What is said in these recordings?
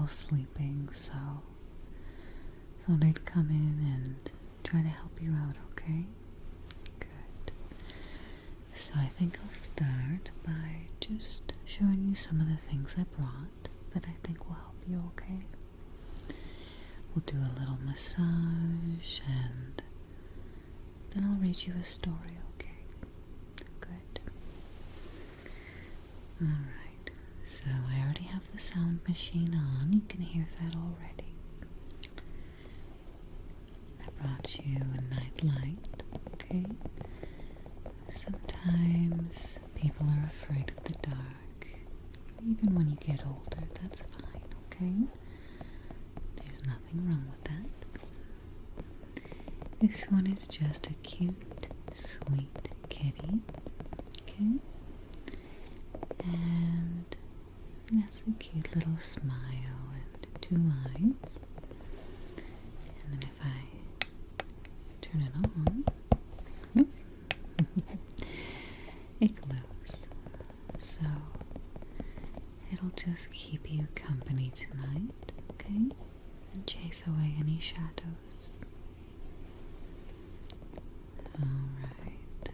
trouble sleeping, so thought I'd come in and try to help you out, okay? Good. So I think I'll start by just showing you some of the things I brought that I think will help you, okay? We'll do a little massage and then I'll read you a story, okay? Good. Alright, so I already have the sound machine on. You can hear that already. I brought you a night light, okay? Sometimes people are afraid of the dark. Even when you get older, that's fine, okay? There's nothing wrong with that. This one is just a cute, sweet kitty, okay? And it has a cute little smile and 2 eyes. And then if I turn it on, it glows. So it'll just keep you company tonight, okay? And chase away any shadows. Alright.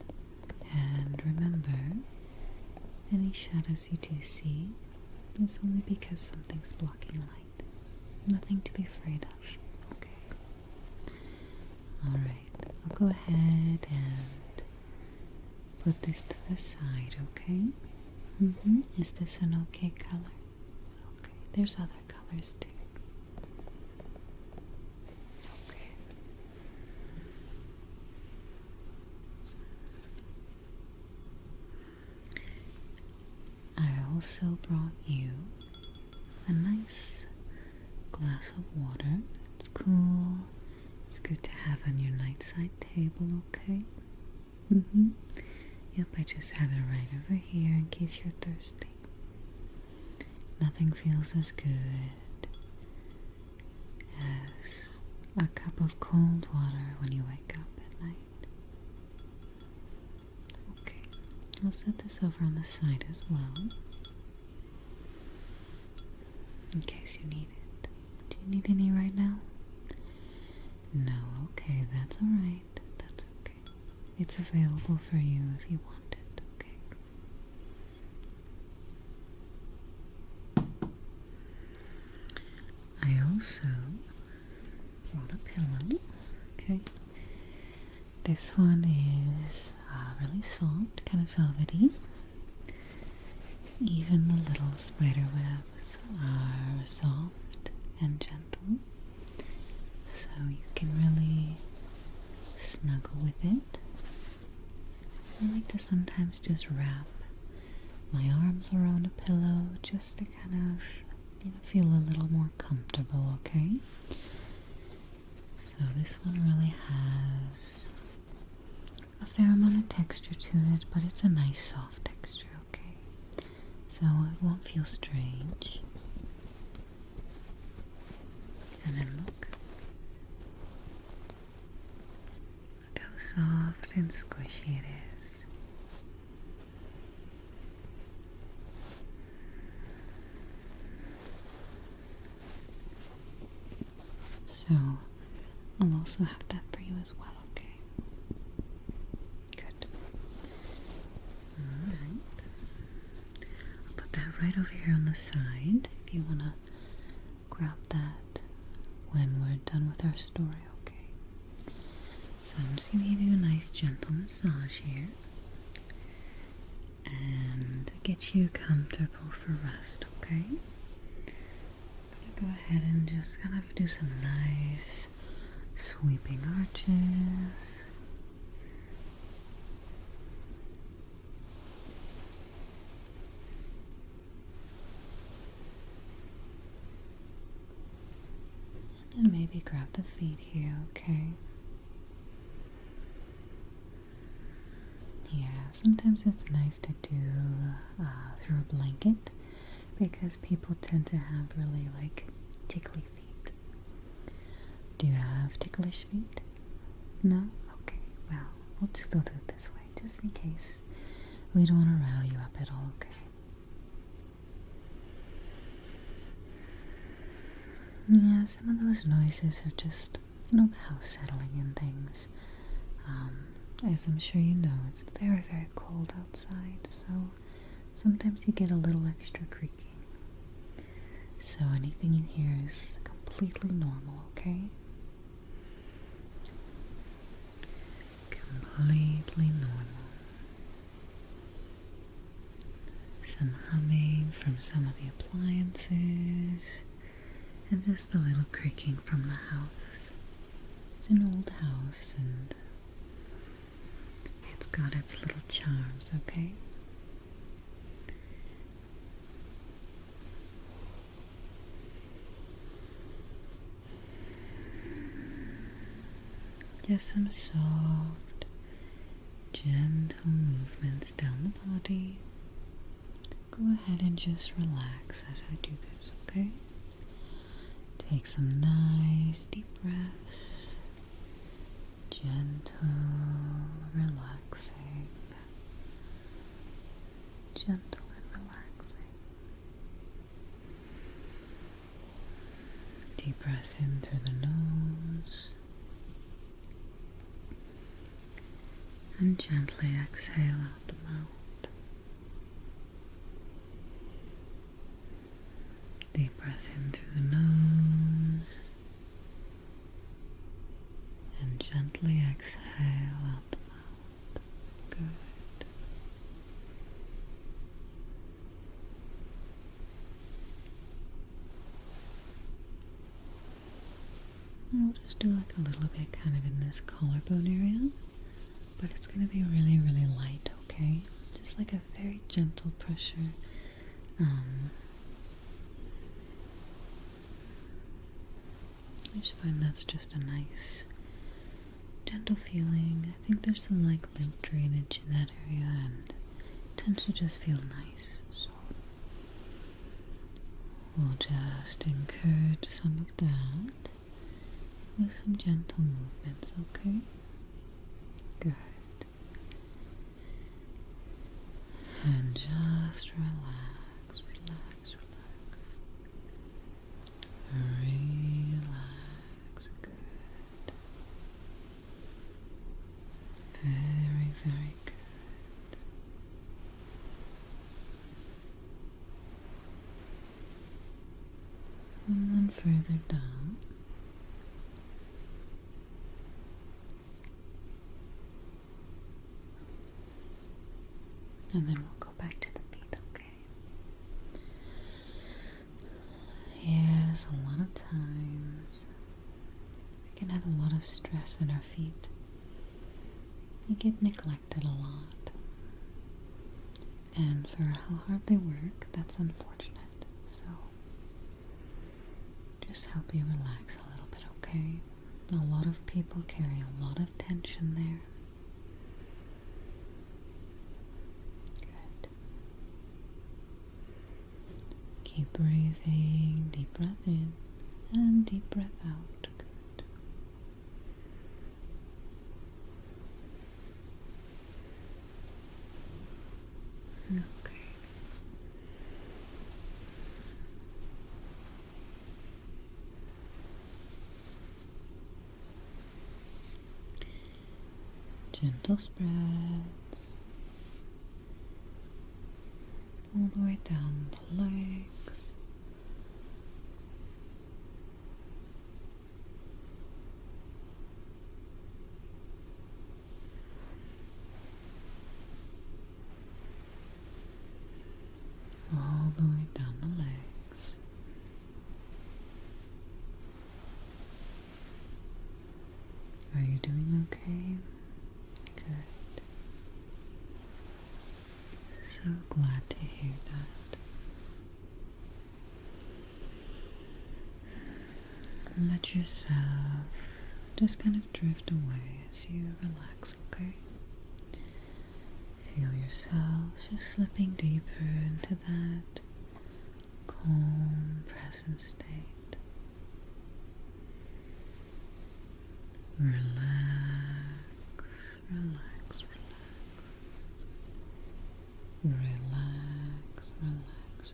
And remember, any shadows you do see is only because something's blocking light. Nothing to be afraid of, okay? Alright, I'll go ahead and put this to the side, okay? Is this an okay color? Okay, there's other colors too. Okay. I also brought you a nice glass of water. It's cool. It's good to have on your nightside table, okay? Yep, I just have it right over here in case you're thirsty. Nothing feels as good as a cup of cold water when you wake up at night. Okay, I'll set this over on the side as well, in case you need it. Do you need any right now? No, okay, that's alright. That's okay. It's available for you if you want it, okay? I also brought a pillow, okay? This one is really soft, kind of velvety. Even the little spider webs are soft and gentle, so you can really snuggle with it. I like to sometimes just wrap my arms around a pillow just to kind of, feel a little more comfortable, okay? So this one really has a fair amount of texture to it, but it's a nice soft texture, okay? So it won't feel strange. And then look how soft and squishy it is. So I'll also have that for you as well, okay? Good. Alright. I'll put that right over here on the side if you want to grab that when we're done with our story, okay? So I'm just going to give you a nice gentle massage here and get you comfortable for rest, okay? I'm going to go ahead and just kind of do some nice sweeping arches. And maybe grab the feet here, okay? Yeah, sometimes it's nice to do through a blanket because people tend to have really tickly feet. Do you have ticklish feet? No? Okay, well, we'll still do it this way just in case. We don't want to rile you up at all, okay? Yeah, some of those noises are just, the house settling and things. As I'm sure you know, it's very, very cold outside, so sometimes you get a little extra creaking. So anything you hear is completely normal, okay? Completely normal. Some humming from some of the appliances, and just a little creaking from the house. It's an old house, and it's got its little charms, okay? Just some soft, gentle movements down the body. Go ahead and just relax as I do this, okay? Take some nice deep breaths. Gentle, relaxing. Gentle and relaxing. Deep breath in through the nose. And gently exhale out the mouth. Deep breath in through the nose. And gently exhale out the mouth. Good. I'll just do like a little bit kind of in this collarbone area. But it's going to be really, really light, okay? Just like a very gentle pressure. I just find that's just a nice, gentle feeling. I think there's some like lymph drainage in that area, and it tends to just feel nice. So we'll just encourage some of that with some gentle movements, okay? Good. And just relax, relax, relax. Relax. Good. Very, very good. And then further down. And then we'll go back to the feet, okay? Yes, a lot of times we can have a lot of stress in our feet. They get neglected a lot. And for how hard they work, that's unfortunate. So just help you relax a little bit, okay? A lot of people carry a lot of tension there. Keep breathing, deep breath in and deep breath out. Good. Okay. Gentle spreads all the way down the legs. All the way down the legs. Are you doing okay? Good. So glad to hear that. And let yourself just kind of drift away as you relax, okay? Feel yourself just slipping deeper into that calm, present state. Relax, relax, relax. Relax, relax, relax.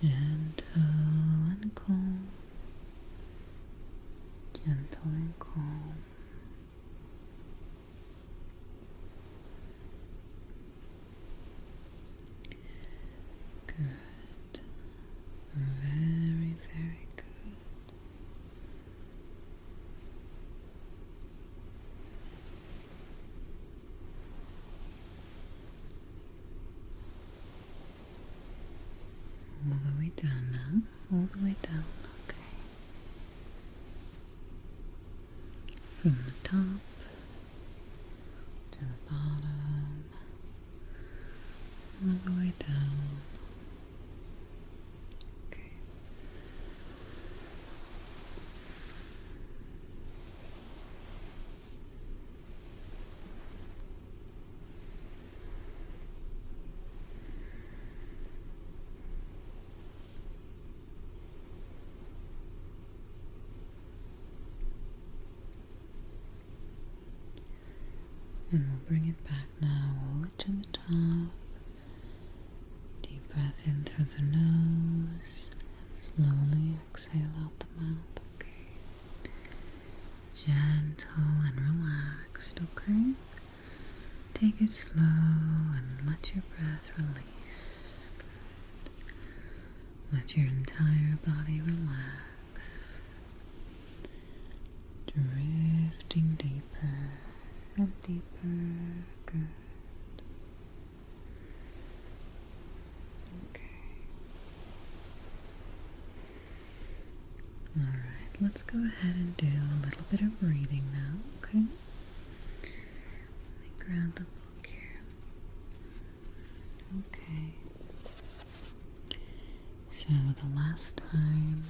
Gentle and calm. Gentle and calm. Good. Very, very good. All the way down now. All the way down. Okay. From the top to the bottom. All the way down. Okay. And we'll bring it back now all the way to the top. Deep breath in through the nose. Slowly exhale out the mouth, okay? Gentle and relaxed, okay? Take it slow and let your breath release. Good. Let your entire body relax. Drifting deeper and deeper. Good. Okay. Alright, let's go ahead and do a little bit of reading now, okay? Let me grab the book here. Okay. So the last time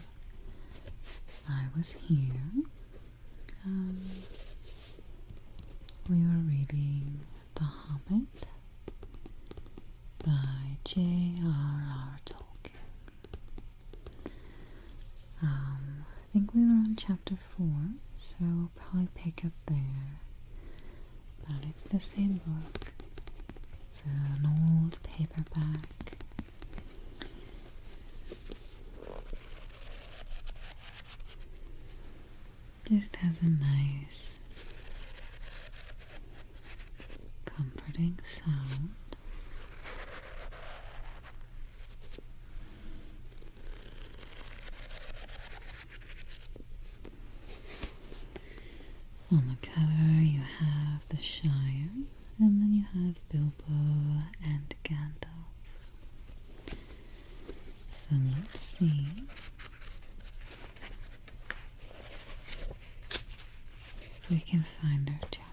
I was here, we were reading The Hobbit by J.R.R. Tolkien. I think we were on chapter 4, so we'll probably pick up there. But it's the same book. It's an old paperback. Just has a nice comforting sound. On the cover you have the Shire, and then you have Bilbo and Gandalf. So let's see if we can find our chapter.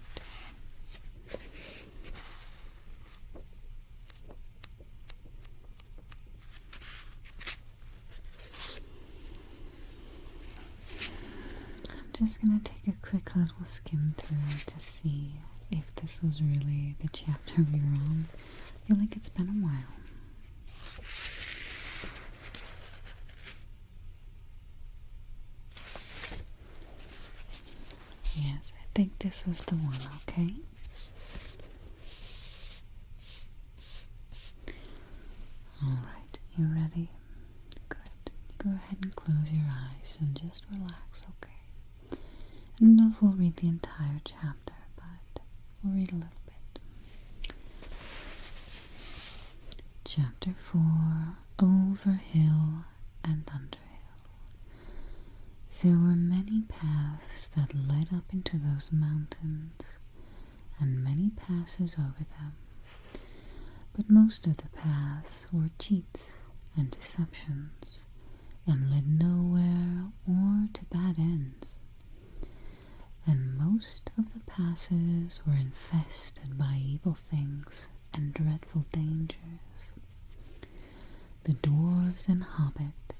Just gonna take a quick little skim through to see if this was really the chapter we were on. I feel like it's been a while. Yes, I think this was the one, okay? Alright, you ready? Good. Go ahead and close your eyes and just relax, okay? I don't know if we'll read the entire chapter, but we'll read a little bit. Chapter 4, Over Hill and Under Hill. There were many paths that led up into those mountains, and many passes over them. But most of the paths were cheats and deceptions, and led nowhere or to bad ends. And most of the passes were infested by evil things and dreadful dangers. The dwarves and hobbit,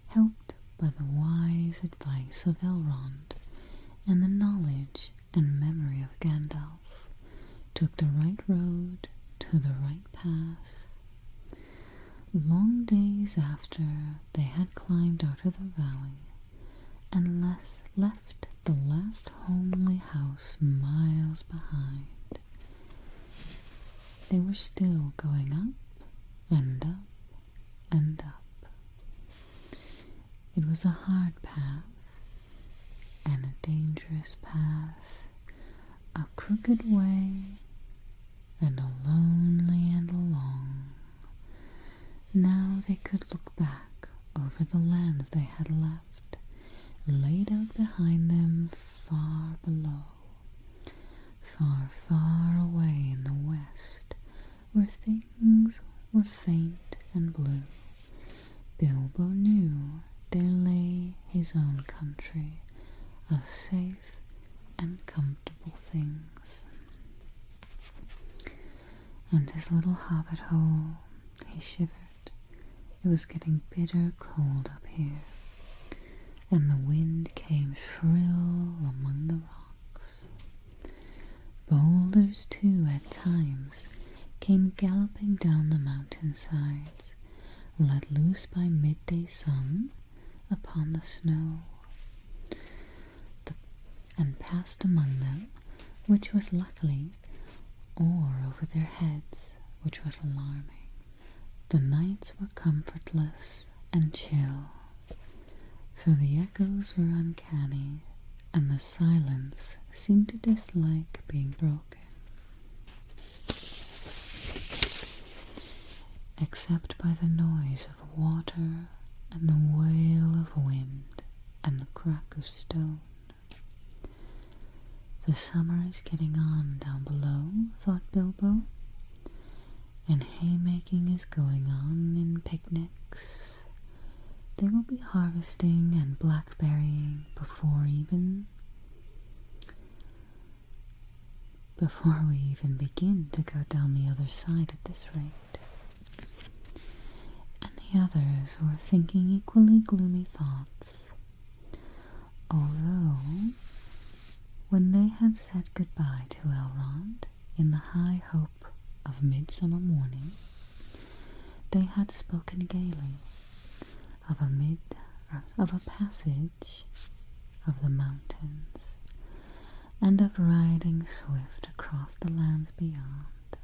helped by the wise advice of Elrond and the knowledge and memory of Gandalf, took the right road to the right path. Long days after they had climbed out of the valley and left the last homely house miles behind, they were still going up and up and up. It was a hard path, and a dangerous path, a crooked way, and a lonely and a long. Now they could look back over the lands they had left, laid out behind them far below, far, far away in the west, where things were faint and blue. Bilbo knew there lay his own country of safe and comfortable things. And his little hobbit hole, he shivered. It was getting bitter cold up here, and the wind came shrill among the rocks. Boulders, too, at times came galloping down the mountainsides, let loose by midday sun upon the snow, and passed among them, which was luckily, or over their heads, which was alarming. The nights were comfortless and chill, for the echoes were uncanny, and the silence seemed to dislike being broken, except by the noise of water and the wail of wind and the crack of stone. The summer is getting on down below, thought Bilbo, and haymaking is going on in picnics. They will be harvesting and blackberrying before we even begin to go down the other side at this rate. And the others were thinking equally gloomy thoughts, although when they had said goodbye to Elrond in the high hope of midsummer morning, they had spoken gaily of a passage of the mountains, and of riding swift across the lands beyond.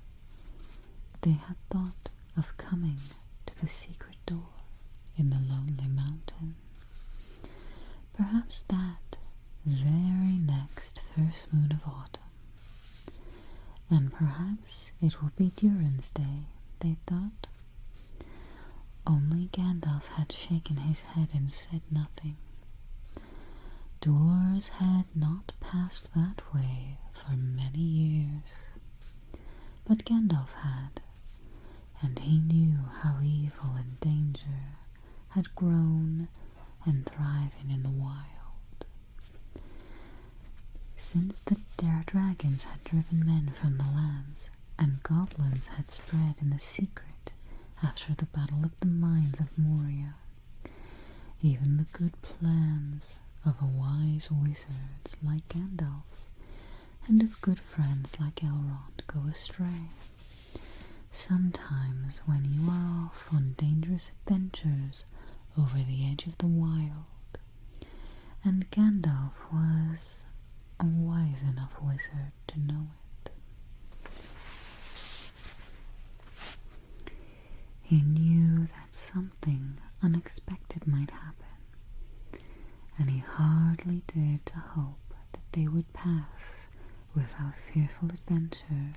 They had thought of coming to the secret door in the lonely mountain. Perhaps that very next first moon of autumn. And perhaps it will be Durin's Day, they thought. Only Gandalf had shaken his head and said nothing. Doors had not passed that way for many years, but Gandalf had, and he knew how evil and danger had grown and thriving in the wild. Since the dragons had driven men from the lands, and goblins had spread in the secret after the Battle of the Mines of Moria, even the good plans of a wise wizard like Gandalf and of good friends like Elrond go astray. Sometimes when you are off on dangerous adventures over the edge of the wild, and Gandalf was a wise enough wizard to know it. He knew that something unexpected might happen, and he hardly dared to hope that they would pass without fearful adventure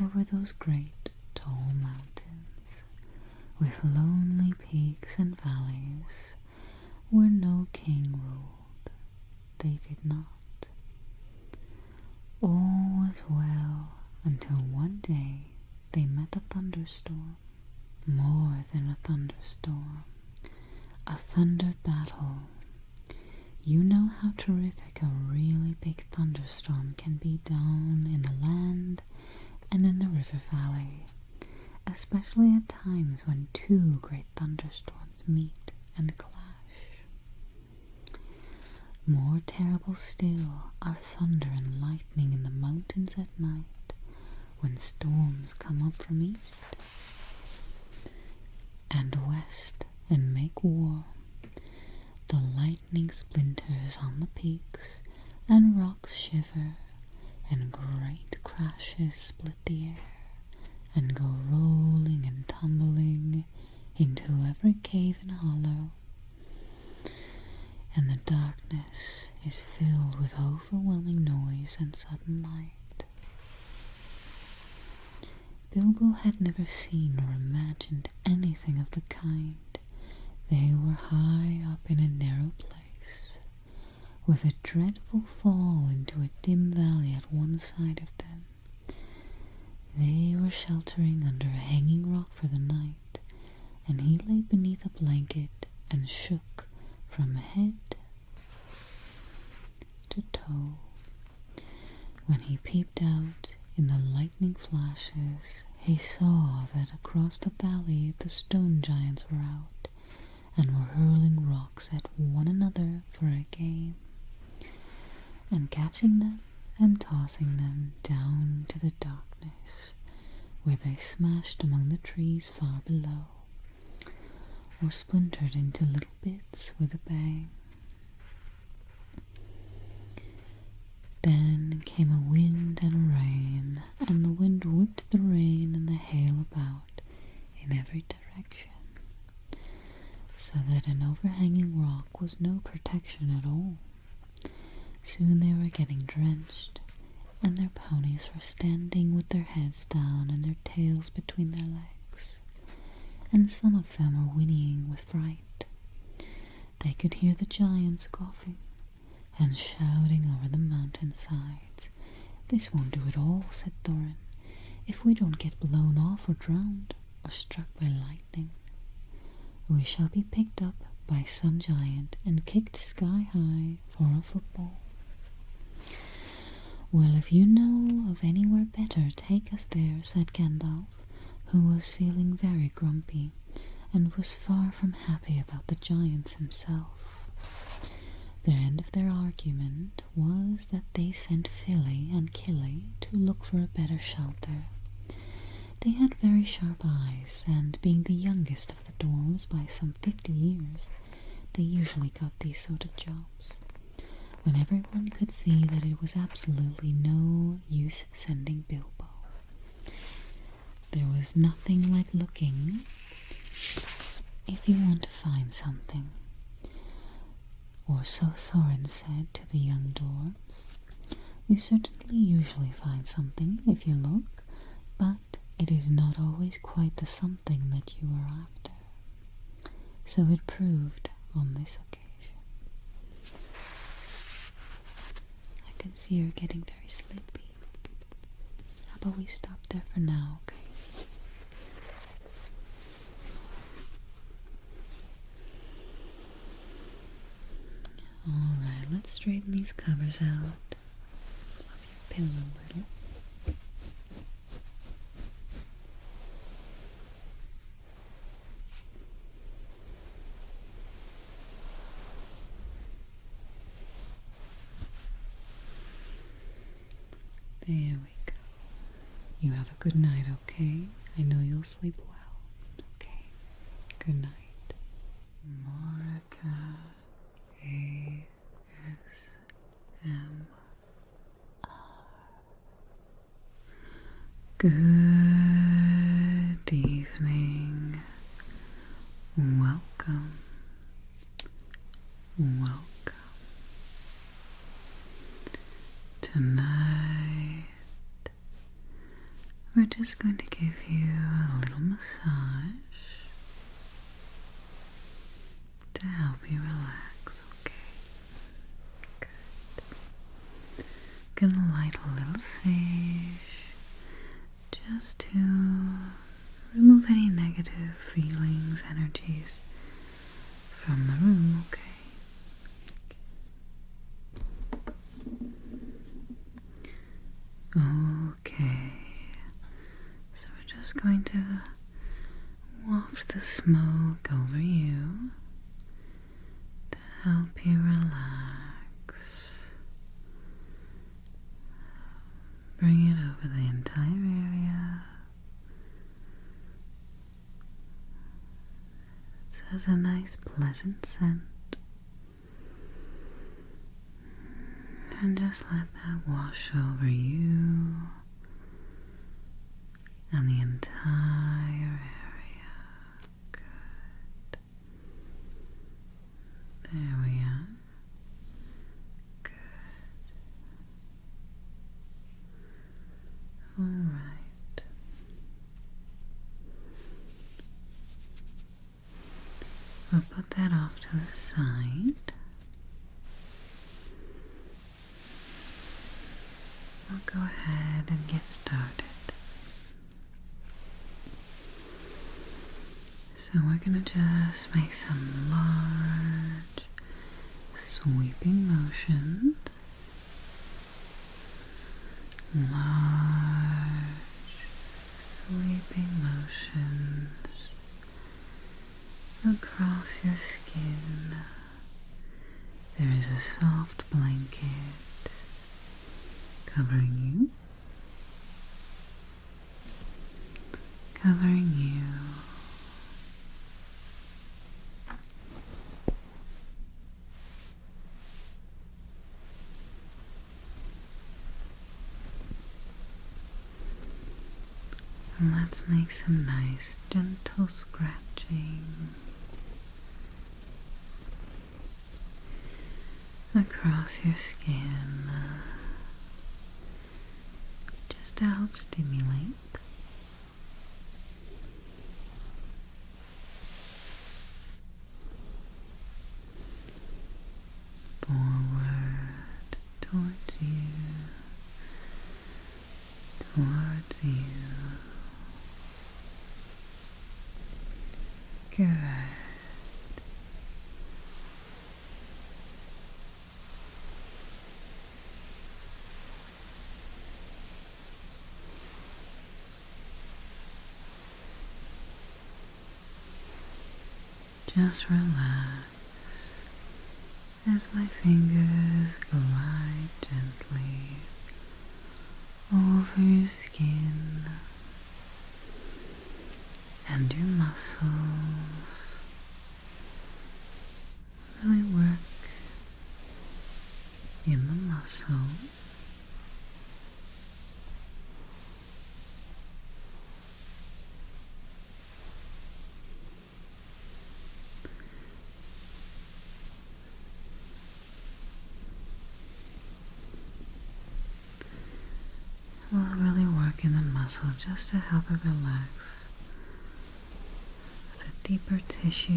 over those great tall mountains, with lonely peaks and valleys where no king ruled. They did not. All was well until one day they met a thunderstorm. More than a thunderstorm, a thunder battle. You know how terrific a really big thunderstorm can be down in the land and in the river valley, especially at times when two great thunderstorms meet and clash. More terrible still are thunder and lightning in the mountains at night, when storms come up from east and west and make war. The lightning splinters on the peaks, and rocks shiver, and great crashes split the air, and go rolling and tumbling into every cave and hollow. sudden light. Bilbo had never seen or imagined anything of the kind. They were high up in a narrow place, with a dreadful fall into a dim valley at one side of them. They were sheltering under a hanging rock for the night, and he lay beneath a blanket and shook from head to toe. When he peeped out in the lightning flashes, he saw that across the valley the stone giants were out, and were hurling rocks at one another for a game, and catching them and tossing them down to the darkness, where they smashed among the trees far below, or splintered into little bits with a bang. Then came a wind and a rain, and the wind whipped the rain and the hail about in every direction, so that an overhanging rock was no protection at all. Soon they were getting drenched, and their ponies were standing with their heads down and their tails between their legs, and some of them were whinnying with fright. They could hear the giants coughing and shouting over the mountainsides. "This won't do at all," said Thorin. "If we don't get blown off or drowned or struck by lightning, we shall be picked up by some giant and kicked sky high for a football." "Well, if you know of anywhere better, take us there," said Gandalf, who was feeling very grumpy and was far from happy about the giants himself. The end of their argument was that they sent Philly and Killy to look for a better shelter. They had very sharp eyes, and being the youngest of the dwarves by some 50 years, they usually got these sort of jobs, when everyone could see that it was absolutely no use sending Bilbo. There was nothing like looking if you want to find something, or so Thorin said to the young dwarves. You certainly usually find something if you look, but it is not always quite the something that you are after. So it proved on this occasion. I can see you're getting very sleepy. How about we stop there for now, okay? Alright, let's straighten these covers out. Fluff your pillow a little. There we go. You have a good night, okay? I know you'll sleep well. Okay. Good night. Morika ASMR. Good evening. Welcome. Welcome. Tonight, we're just going to give you a little massage to help you relax, okay? Good. Gonna light a little sage just to remove any negative feelings, energies from the room, okay? Okay, so we're just going to waft the smoke over you to help you relax. Bring it over the entire area. It has a nice pleasant scent. And just let that wash over you and the entire area. Good. There we are. Good. We'll put that off to the side. We'll go ahead and get started. So we're going to just make some large sweeping motions. Large sweeping motions across your skin. There is a soft blanket covering you. Covering you. And let's make some nice gentle scratching across your skin, just to help stimulate. Forward towards you, towards you. Good. Just relax as my fingers glide gently over your skin and your muscles. Really work in the muscle. We'll really work in the muscle just to help it relax with a deeper tissue.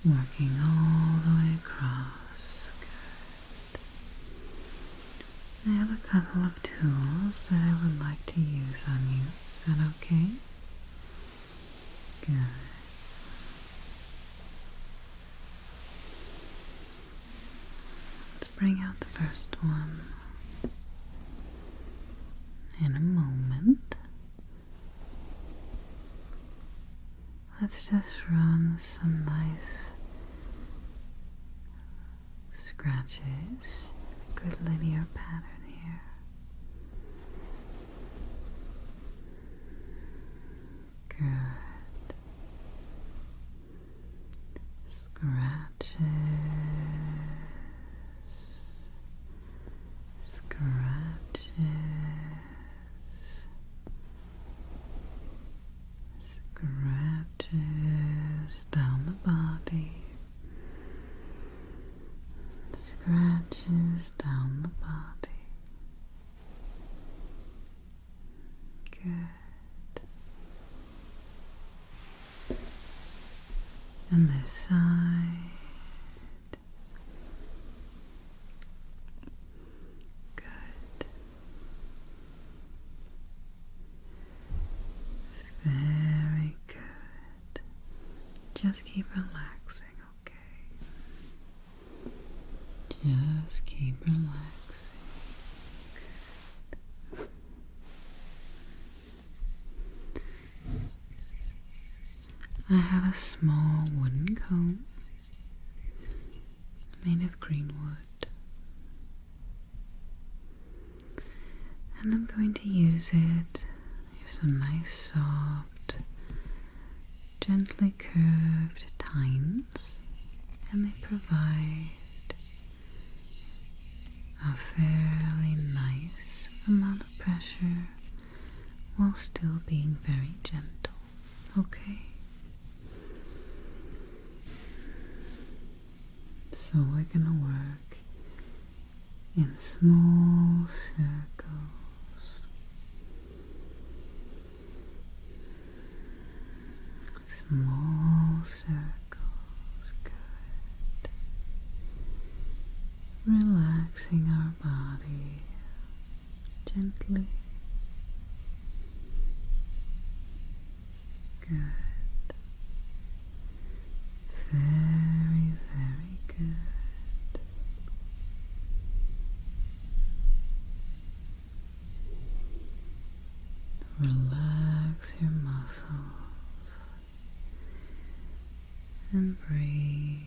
Working all the way across. Good. I have a couple of tools that I would like to use on you. Is that okay? Good. Let's bring out the first one in a moment. Let's just run some nice scratches, good linear pattern here. Good. Scratches, scratches, scratches down the body. Scratches down the body. Good. And this side. Good. Very good. Just keep relaxing, okay? Just keep relaxing. I have a small wooden comb made of green wood, and I'm going to use it. Here's some nice soft gently curved tines, and they provide a fairly nice amount of pressure while still being very gentle, okay? So we're gonna work in small circles. Small circles, good. Relaxing our body gently. Good. Very, very good. Relax your muscles and breathe.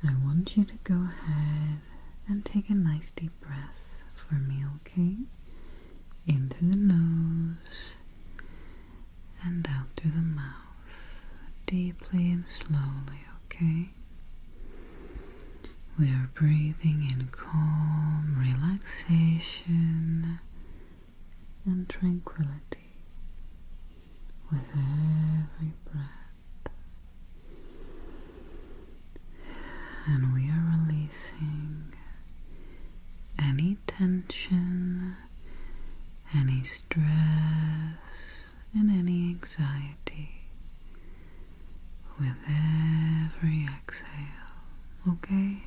I want you to go ahead and take a nice deep breath for me, okay? In through the nose and out through the mouth, deeply and slowly, okay? We are breathing in calm relaxation and tranquility with every breath. And we are releasing any tension, any stress, and any anxiety with every exhale, okay?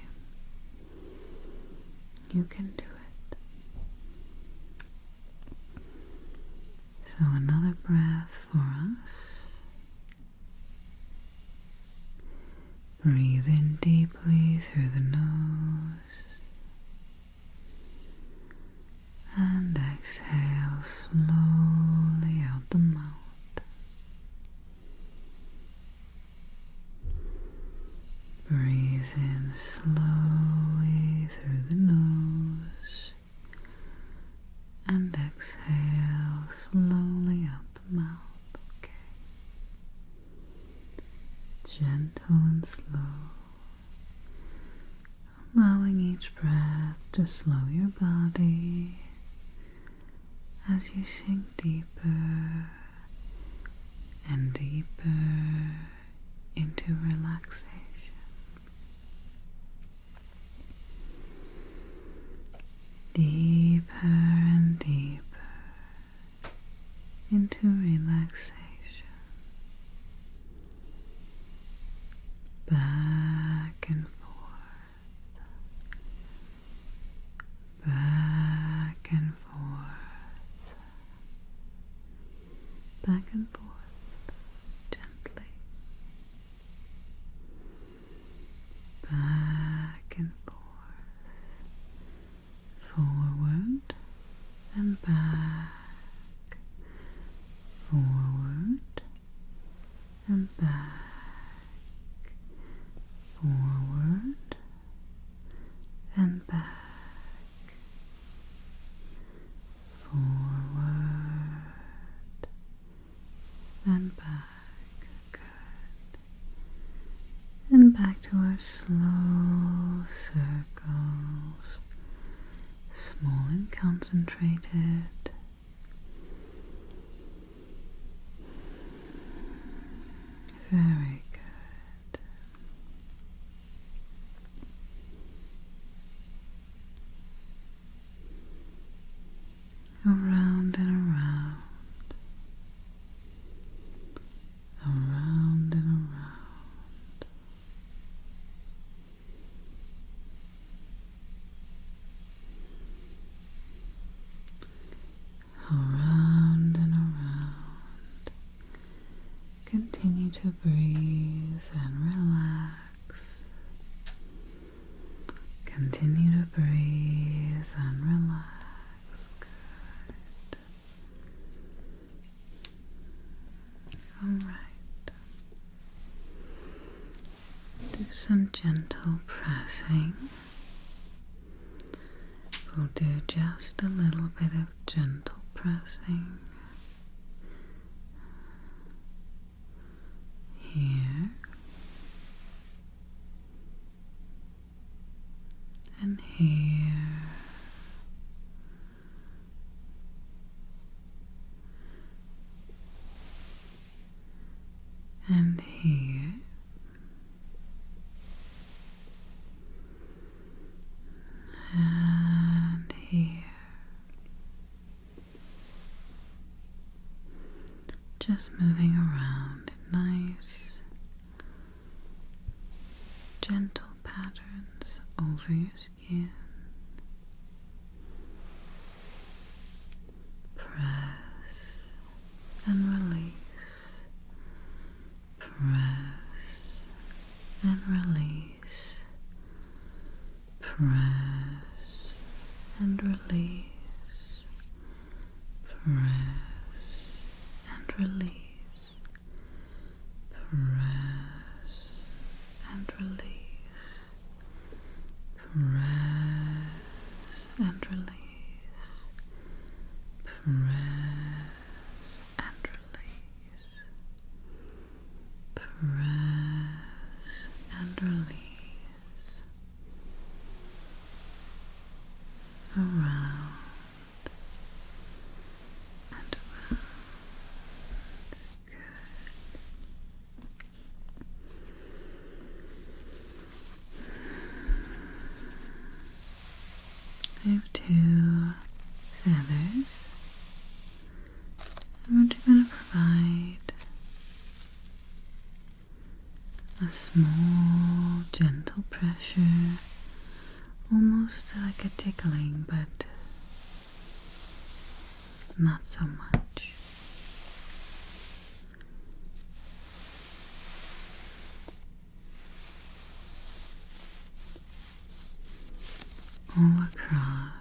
You can do it. So another breath for us. Breathe in deeply through the nose and exhale slowly out the mouth. Breathe in slowly through the nose and exhale slowly out the mouth, okay? Gentle and slow, allowing each breath to slow your body as you sink deeper and deeper into relaxation. Deeper and deeper into relaxation. Back and forth. Back and forth. Back and forth. Gently. Back and forth. Forward and back, forward and back, forward and back, forward and back, good. And back to our slow circles. Small and concentrated. Very good. Around and around. Around and around. Around and around. Continue to breathe and relax. Continue to breathe and relax. Good. Alright. Do some gentle pressing. We'll do just a little bit of gentle pressing here and here and here and here. Just moving around in nice, gentle patterns over your skin. Press and release. Press and release. Press and release. Press and release. Press and release. Press and release. Press and release. Press and release. Around and around. Good. I have 2 feathers, and we're going to provide a small, gentle pressure, almost like a tickling, but not so much. All across,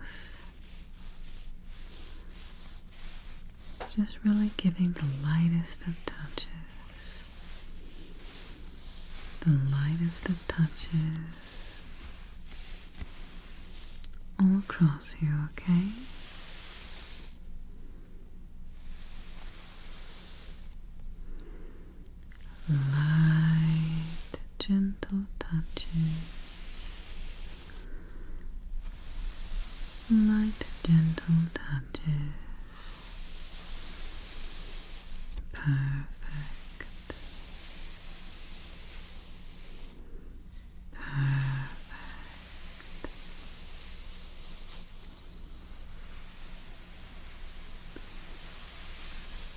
just really giving the lightest of touches. The lightest of touches all across you, okay? Light, gentle touches. Light, gentle touches. Perfect. Perfect.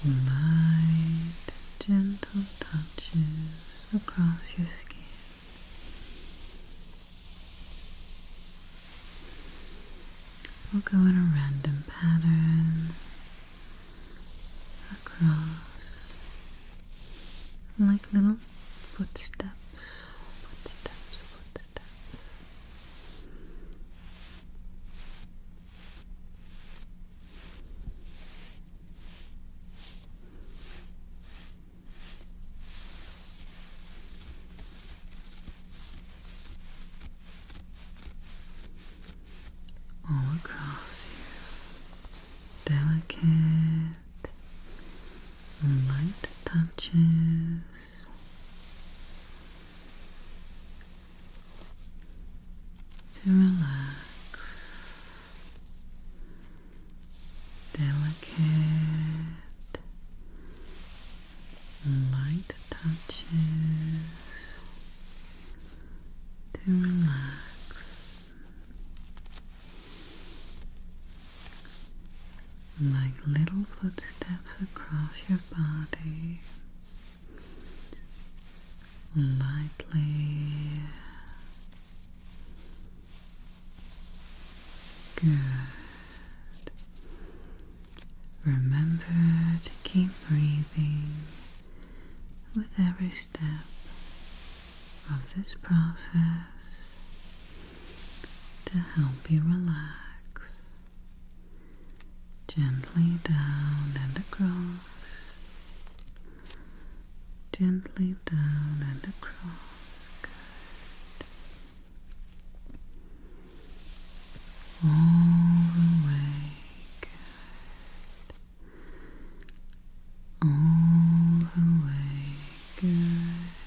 Light, gentle touches across your skin. We'll go in a random pattern across, like little footsteps, footsteps, footsteps. All across you, delicate, light touches, to relax, delicate, light touches, to relax. Like little footsteps across your body, lightly. Good. Remember to keep breathing with every step of this process to help you relax. Gently down and across, gently down and across. Good. All the way. Good. All the way. Good.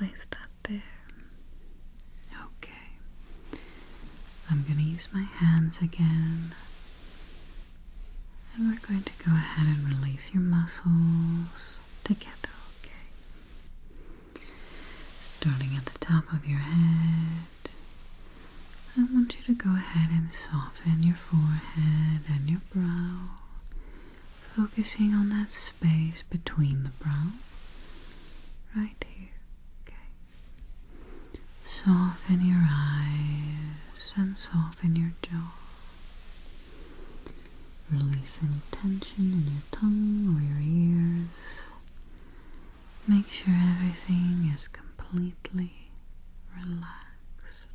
place that there. Okay. I'm going to use my hands again. And we're going to go ahead and release your muscles together, okay? Starting at the top of your head, I want you to go ahead and soften your forehead and your brow, focusing on that space between the brow, right here, okay? Soften your eyes and soften your jaw. Release any tension in your tongue or your ears. Make sure everything is completely relaxed.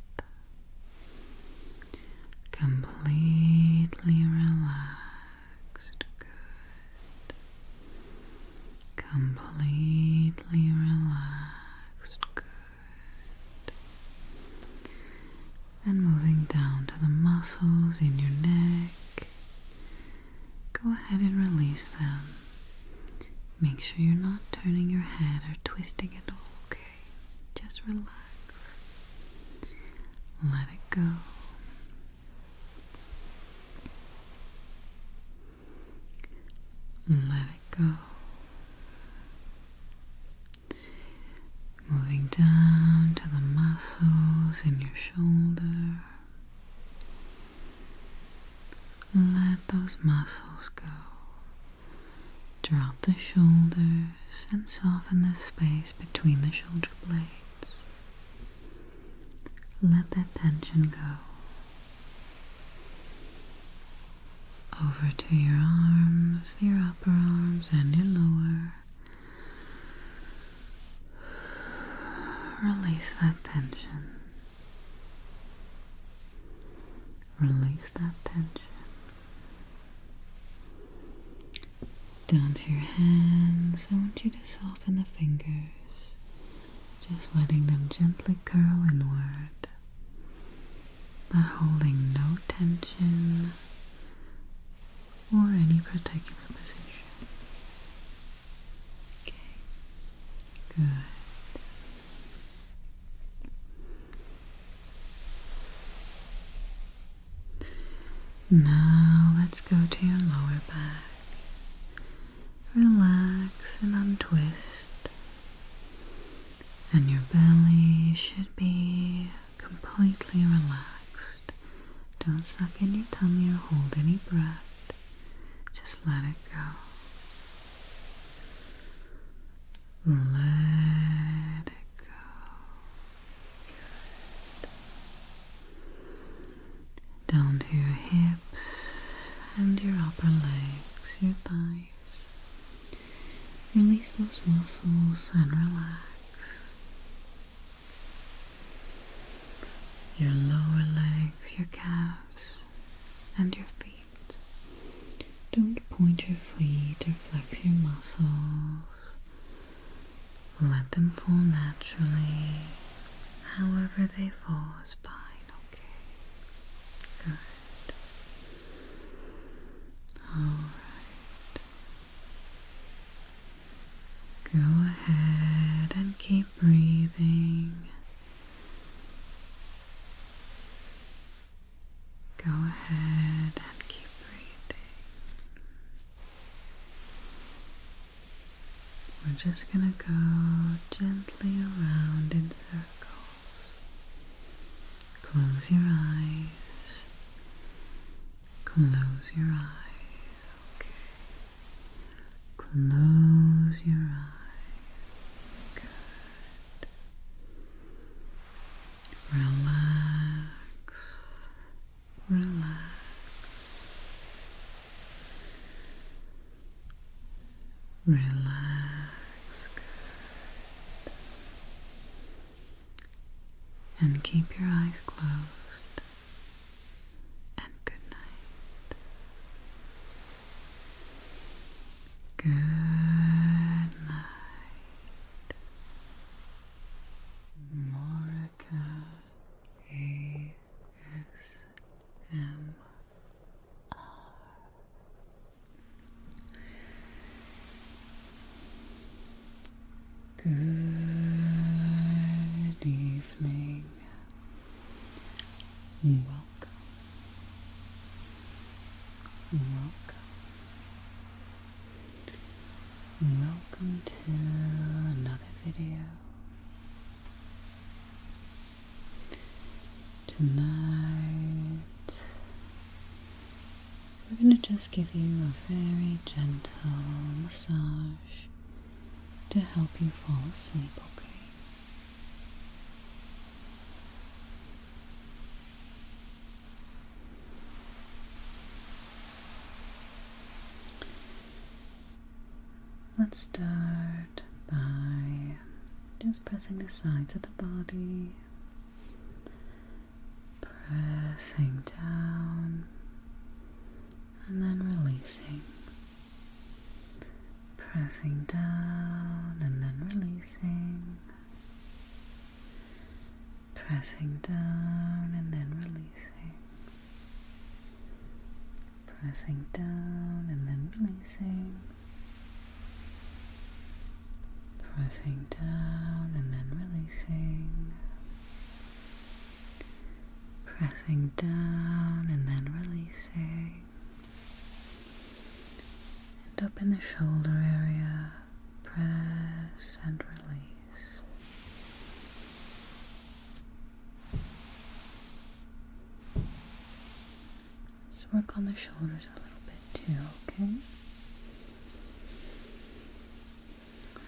Completely relaxed. Good. Completely relaxed. Good. And moving down to the muscles in your neck. Go ahead and release them. Make sure you're not turning your head or twisting at all, okay? Just relax. Let it go. Let it go. Moving down to the muscles in your shoulder. Let those muscles go. Drop the shoulders and soften the space between the shoulder blades. Let that tension go. Over to your arms, your upper arms and your lower. Release that tension. Release that tension. Down to your hands, I want you to soften the fingers, just letting them gently curl inward, but holding no tension or any particular position. Okay, good. Now let's go to your lower back. Relax and untwist, and your belly should be completely relaxed. Don't suck in your tummy or hold any breath. Just let it go. Let it go. Good. Down to your hips and your upper legs, your thighs. Release those muscles and relax. Your lower legs, your calves, and your feet. Don't point your feet or flex your muscles. Let them fall naturally. However they fall is fine, okay? Good. Alright. Go ahead and keep breathing. Go ahead and keep breathing. We're just gonna go gently around in circles. Close your eyes. Close your eyes. Okay. Close your eyes. Good. Relax. Relax. Relax. Good. And keep your eyes closed. And good night. Good night. Morika ASMR. Good Welcome, welcome, welcome to another video. Tonight, we're going to just give you a very gentle massage to help you fall asleep, okay? Let's start by just pressing the sides of the body, pressing down, and then releasing. Pressing down and then releasing. Pressing down and then releasing. Pressing down and then releasing. Pressing down and then releasing. Pressing down and then releasing. And up in the shoulder area, press and release. Let's work on the shoulders a little bit too, okay?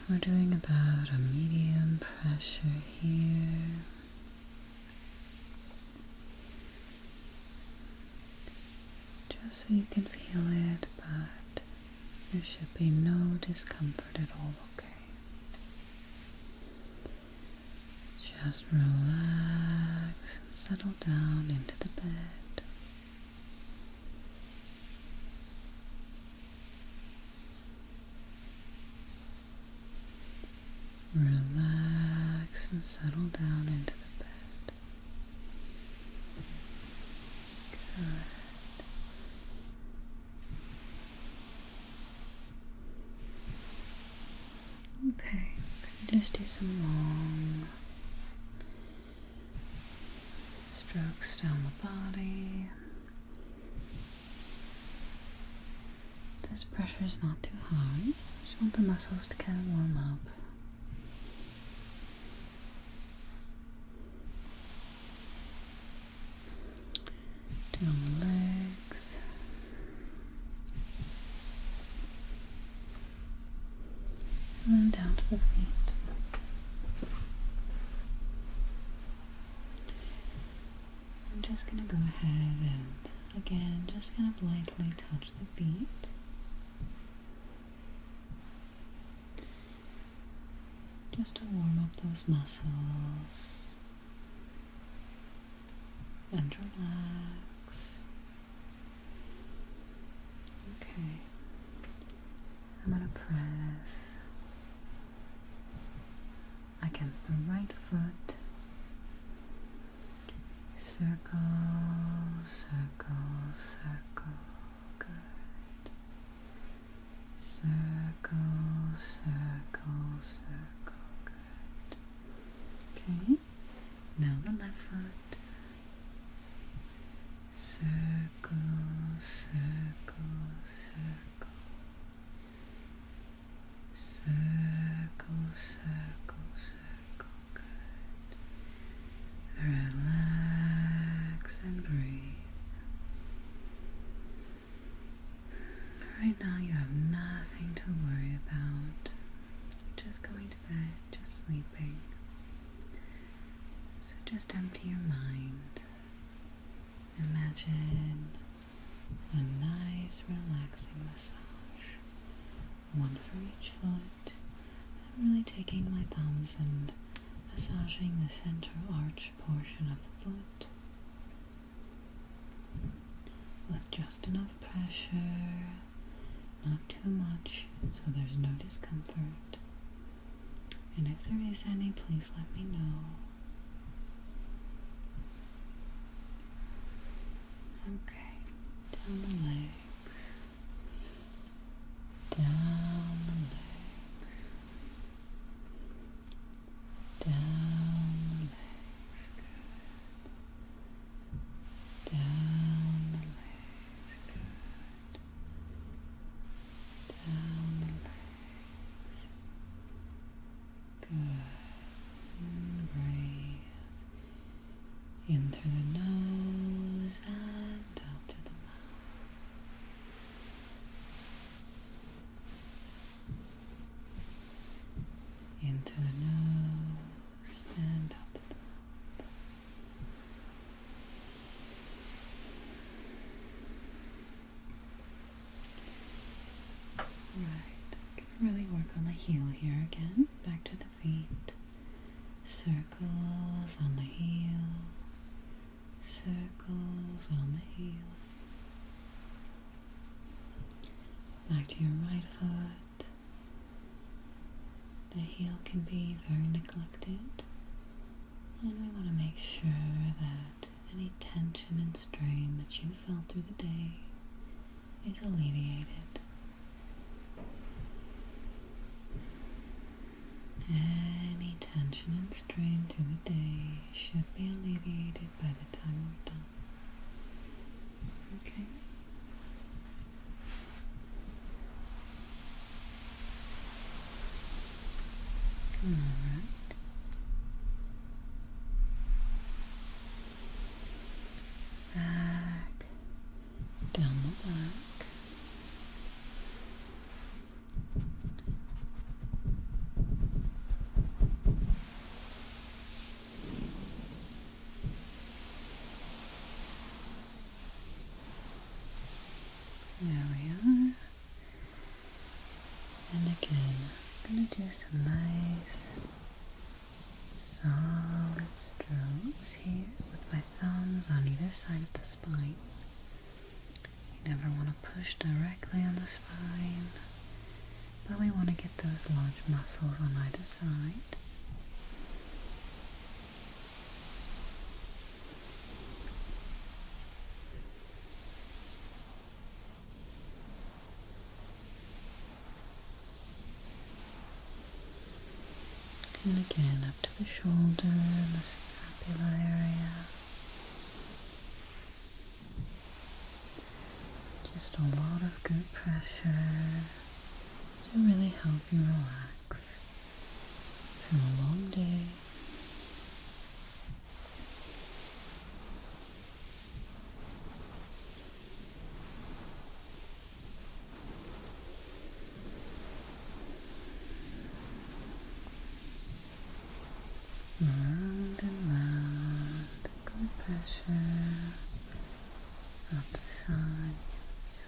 We're doing about a medium pressure here. Just so you can feel it, but there should be no discomfort at all, okay? Just relax and settle down into the bed. Relax and settle down into the bed. Good. Okay, just do some long strokes down the body. This pressure is not too hard. Just want the muscles to kind of warm up. Down the legs. And then down to the feet. I'm just going to go ahead and again just kind of lightly touch the feet. Just to warm up those muscles and relax. Okay, I'm going to press against the right foot. Circle, circle, circle. Good. Circle, circle, circle. Good. Okay, now the left foot. Circle, circle, circle. Circle, circle, circle. Good. Relax and breathe. Right now you have nothing to worry about. Just going to bed, just sleeping. So just empty your mind. Imagine a nice relaxing massage. One for each foot. I'm really taking my thumbs and massaging the center arch portion of the foot with just enough pressure, not too much, so there's no discomfort. And if there is any, please let me know. Okay, down the legs, down the legs, down the legs. Good. Right. Can really work on the heel here again. Back to the feet. Circles on the heel. Circles on the heel. Back to your right foot. The heel can be very neglected, and we want to make sure that any tension and strain that you felt through the day is alleviated. Any tension and strain through the day should be alleviated by the time we're done. Okay? Alright. Back, down the back. There we are. And again, I'm going to do some nice solid strokes here with my thumbs on either side of the spine. You never want to push directly on the spine, but we want to get those large muscles on either side. And again, up to the shoulder and the scapula area. Just a lot of good pressure to really help you relax from a long day. Round and round, good pressure up the sides.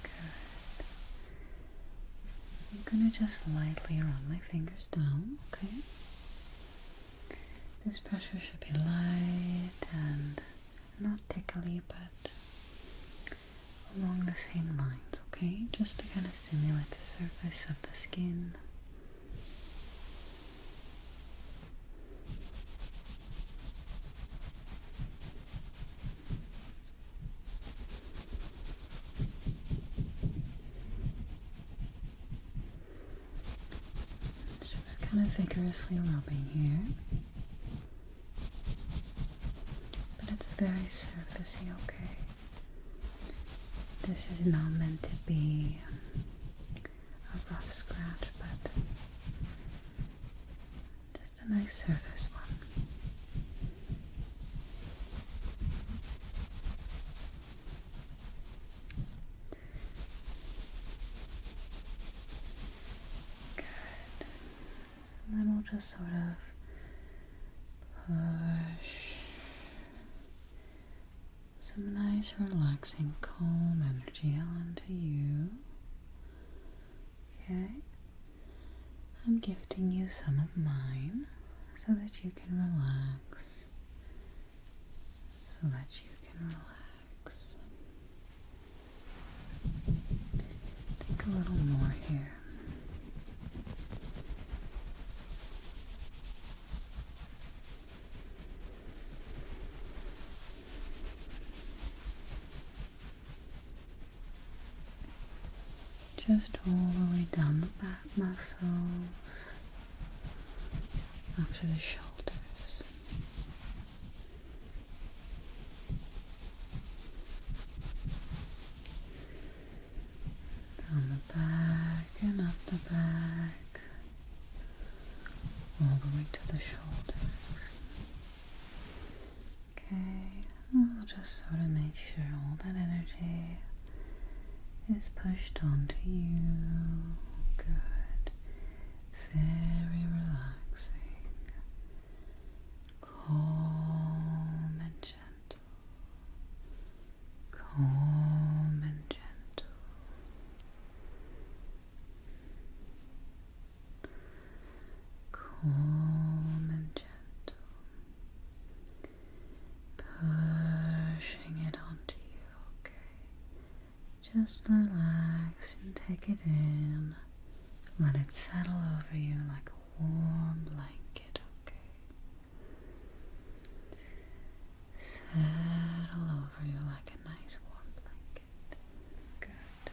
Good. I'm gonna just lightly run my fingers down, okay? This pressure should be light and not tickly, but along the same lines, okay? Just to kind of stimulate the surface of the skin. Kind of vigorously rubbing here, but it's very surfacey, okay? This is not meant to be a rough scratch, but just a nice surface one. And then we'll just sort of push some nice, relaxing, calm energy onto you. Okay? I'm gifting you some of mine so that you can relax. So that you can relax. Think a little more here. Just all the way down the back muscles, up to the shoulders. Down the back and up the back, all the way to the shoulders. Okay, I'll just sort of make sure all that energy is pushed onto you. Good. Very relaxing. Calm and gentle. Calm and gentle. Just relax and take it in. Let it settle over you like a warm blanket, okay? Settle over you like a nice warm blanket. Good.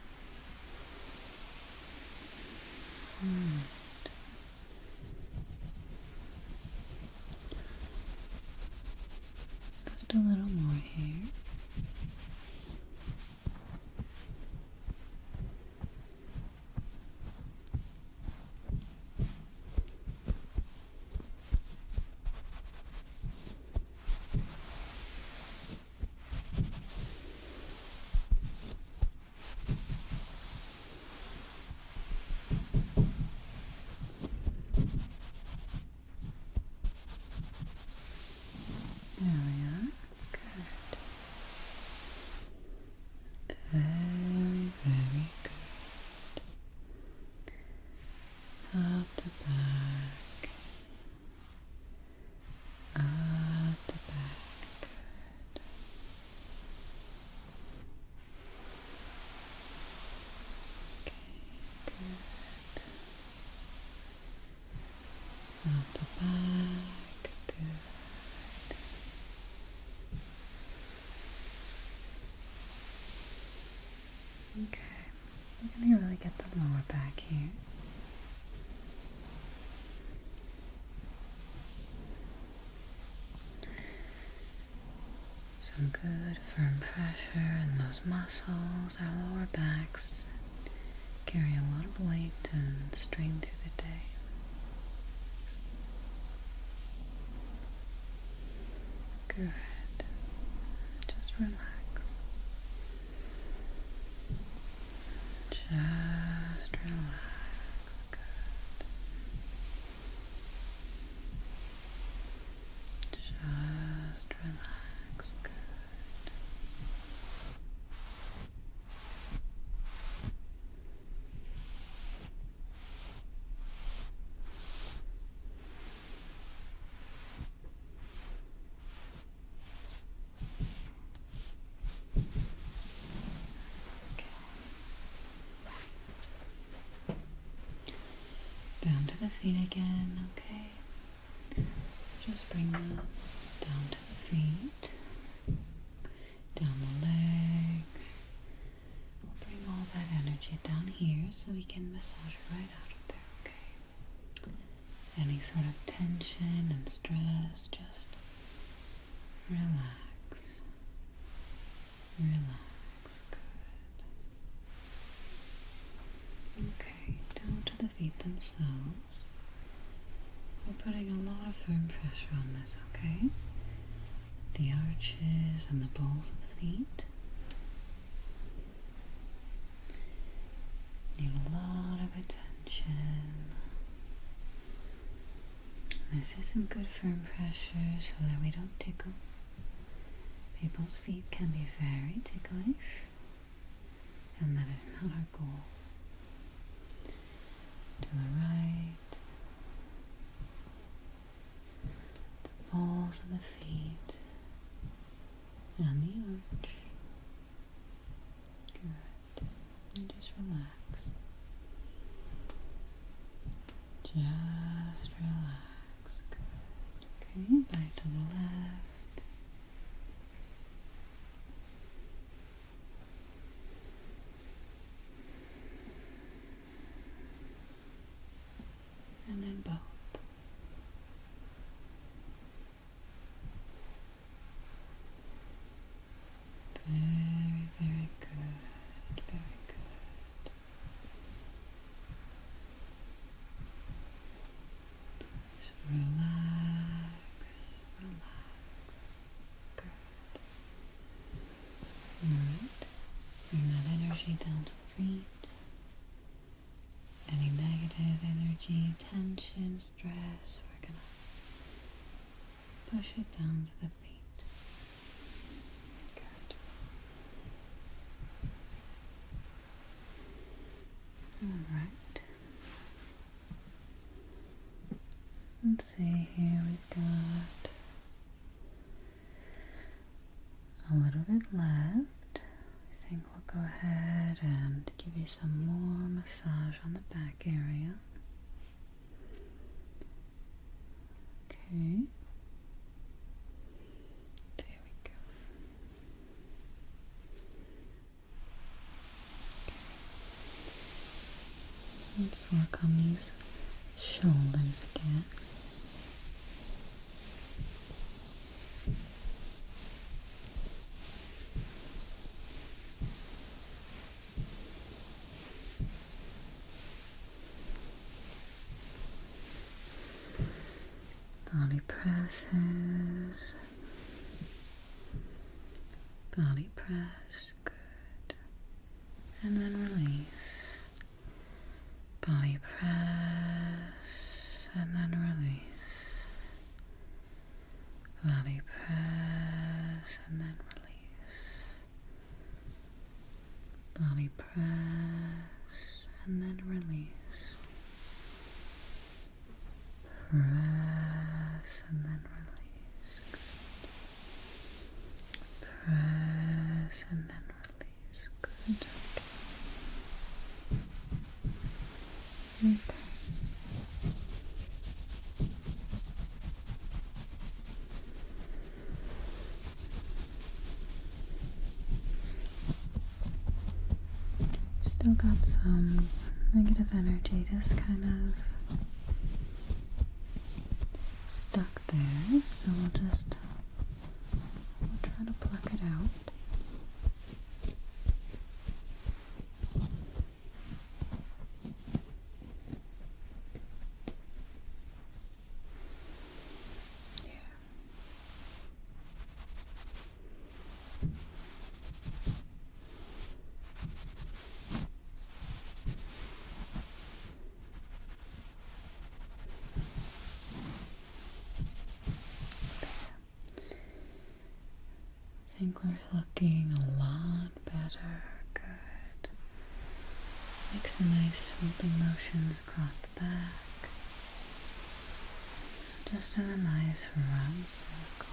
Just a little more here. There we are. Good. Very, very good. Up the back. Up the back. Good. Okay, good. Up the back. Good. Okay, we're going to really get the lower back here. Some good firm pressure in those muscles. Our lower backs carry a lot of weight and strain through the day. Good. Just relax. Just relax. Good. Just relax. Good. Down to the feet again, okay? Just bring them down to the feet, down the legs. We'll bring all that energy down here so we can massage it right out of there, okay? Any sort of tension and stress, just relax. Relax, good. Okay, down to the feet themselves. We're putting a lot of firm pressure on this, okay? The arches and the balls of the feet. Need a lot of attention. This is some good firm pressure so that we don't tickle. People's feet can be very ticklish, and that is not our goal. To the right, the balls of the feet, and the arch. Good. And just relax. Just relax. Good. Okay, back to the left. And then both. Very, very good. Very good. Just relax. Relax. Good. Alright. Bring that energy down to the feet. Any negative energy, tension, stress, we're gonna push it down to the feet. Good. Alright. Let's see here, we've got a little bit left. I think we'll go ahead and give you some more massage on the back area. Okay. There we go. Okay. Let's work on these shoulders again. Body presses, body press, good, and then release, body press, and then release, body press, and then release, body press, and then release, press, and then release. Good. Press and then release. Good. Okay. Still got some negative energy just kind of stuck there, so we'll try to pluck it out. I think we're looking a lot better. Good. Make some nice sweeping motions across the back. Just in a nice round circle.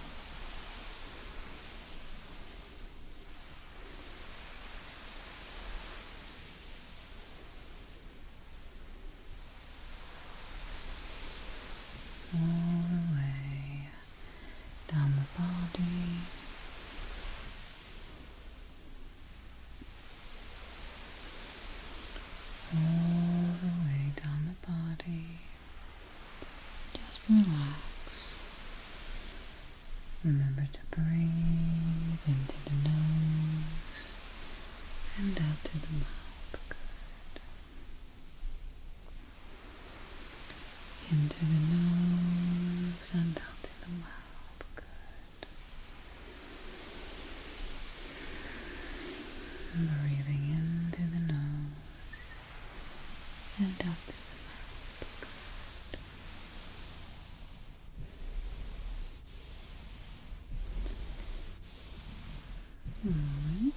All the way down the body. All the way down the body. Just relax. Remember to breathe into the nose and out to the mouth. Good. Into the nose and out to the mouth. Good. Breathing into the nose and out to the mouth. Good. Alright.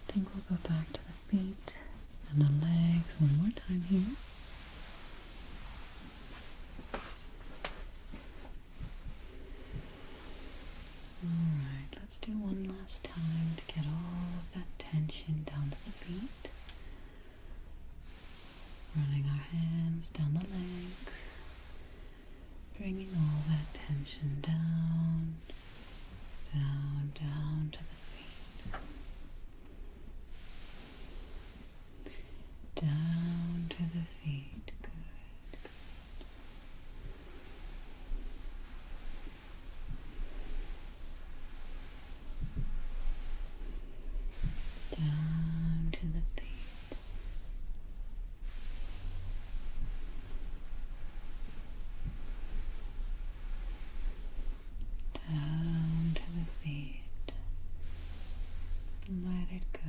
I think we'll go back to the feet and the legs one more time here. Alright, let's do one last time to get all of that tension down to the feet. Running our hands down the legs, bringing all that tension down, down, down to the feet. Down to the feet. Good, good. Down to the feet. Down to the feet. Let it go,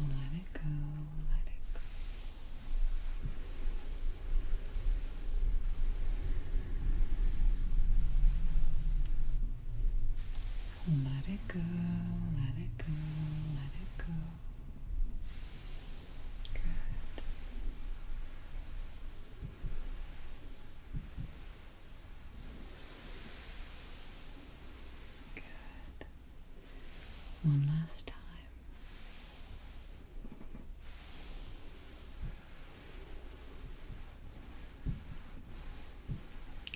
let it go, let it go. Let it go, let it go, let it go. Good. last time.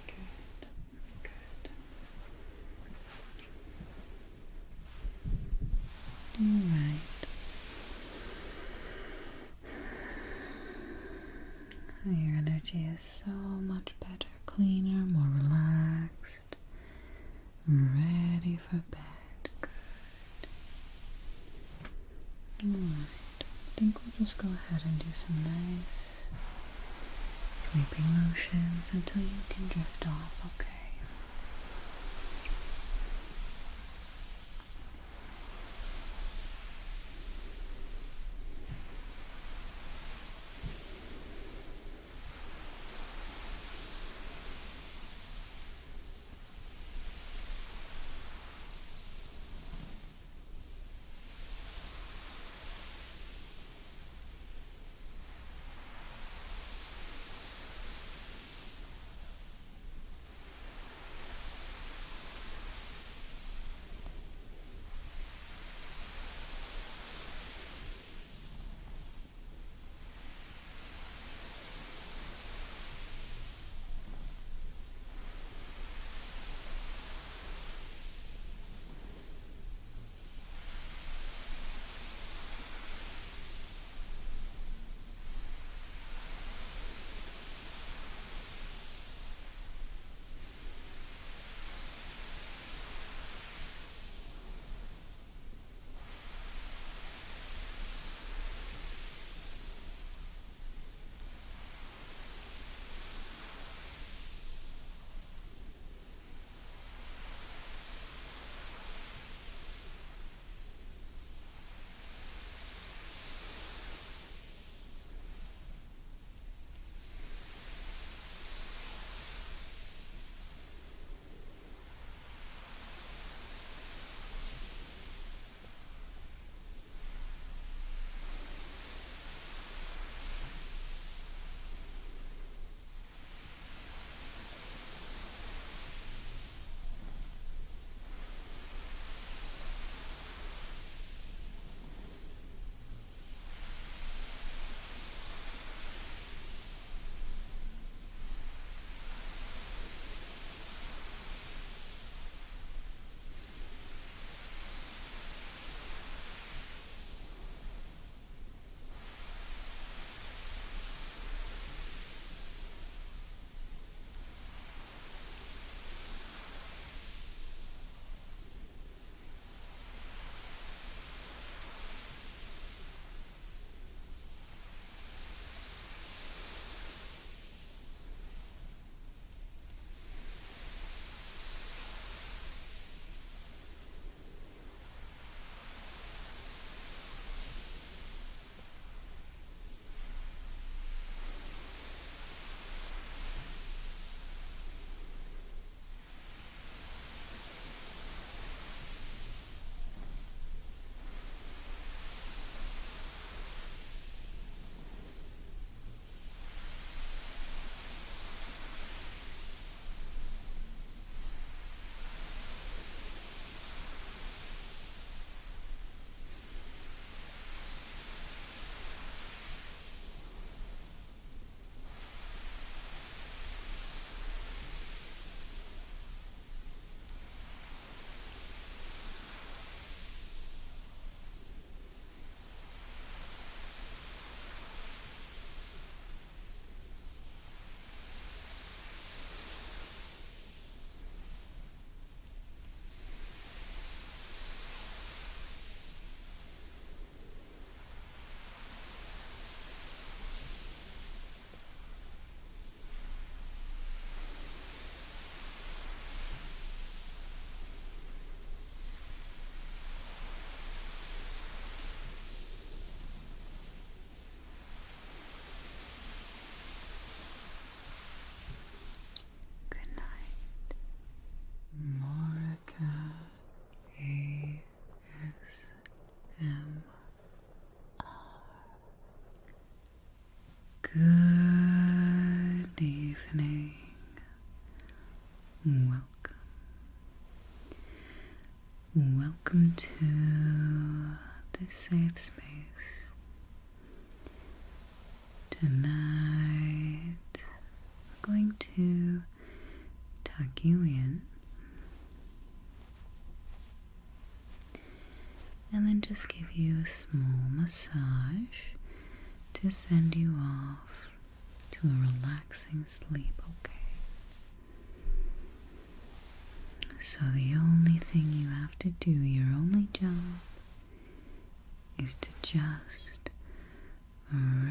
Good, good. All right. Your energy is so much better, cleaner, more relaxed, ready for bed. Good. Alright, I think we'll just go ahead and do some nice sweeping motions until you can drift off, okay? Morika ASM. Good evening. Welcome. Welcome to this safe space. Tonight, I'm going to tuck you in and then just give you a small massage to send you off to a relaxing sleep, okay? So the only thing you have to do, your only job, is to just relax,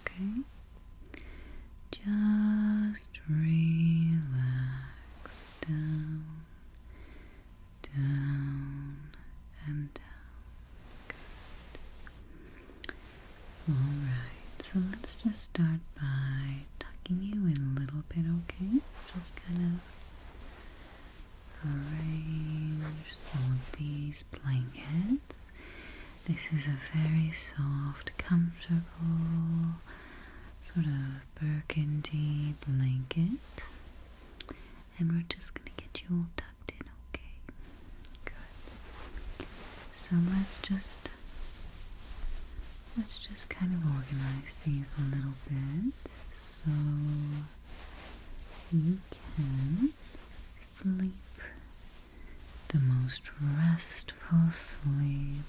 okay? Just relax down, down, and down. Good. Alright, so let's just start by tucking you in a little bit, okay? Just kind of arrange some of these blankets. This is a very soft, comfortable, sort of burgundy blanket. And we're just gonna get you all tucked in, okay? Good. So let's just kind of organize these a little bit so you can sleep the most restful sleep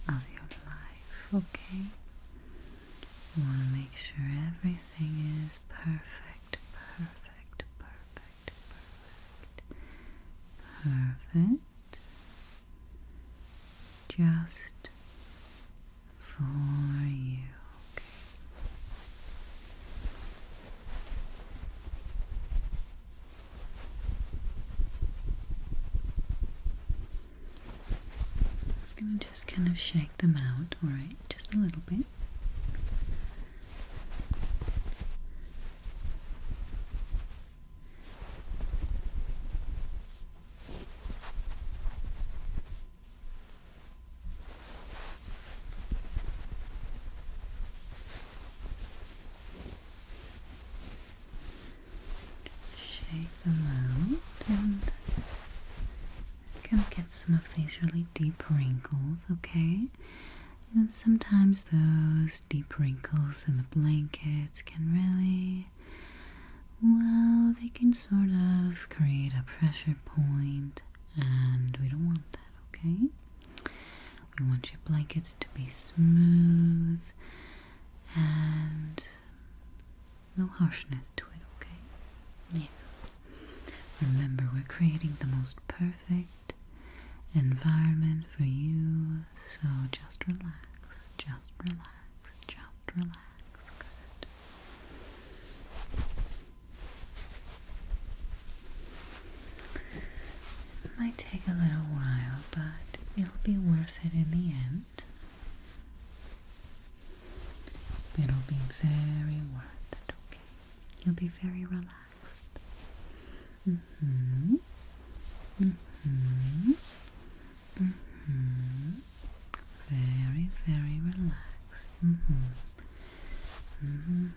of your life, okay? You want to make sure everything is perfect, perfect, perfect, perfect, perfect, just for you, okay? I'm gonna just kind of shake them out, alright? Just a little bit. Shake them out and kind of get some of these really deep wrinkles, okay? And sometimes those deep wrinkles in the blankets can really, well, they can sort of create a pressure point, and we don't want that, okay? We want your blankets to be smooth and no harshness to it, okay? Yes. Remember, we're creating the most perfect environment for you, so just relax, just relax, just relax. Good. It might take a little while, but it'll be worth it in the end. It'll be very worth it, okay? You'll be very relaxed. Mm-hmm. Mm-hmm. Mm-hmm. Very, very relaxed. Mm-hmm. Mm-hmm.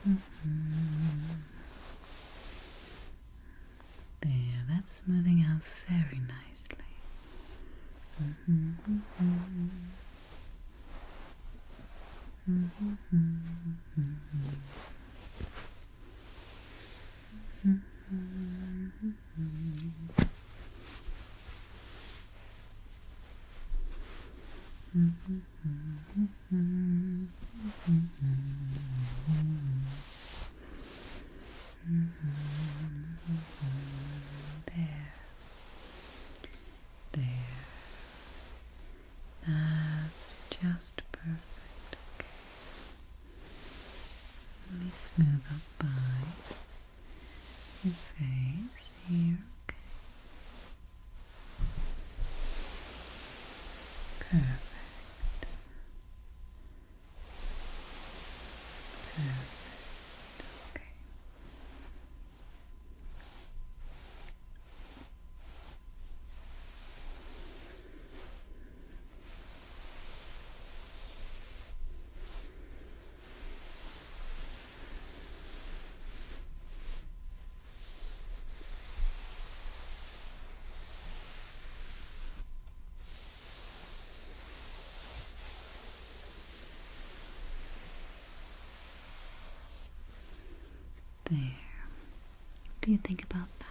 Mm-hmm. There, that's smoothing out very nicely. That's just perfect. Okay. Let me smooth up by your face here. Okay. Perfect. Perfect. Okay. There. What do you think about that?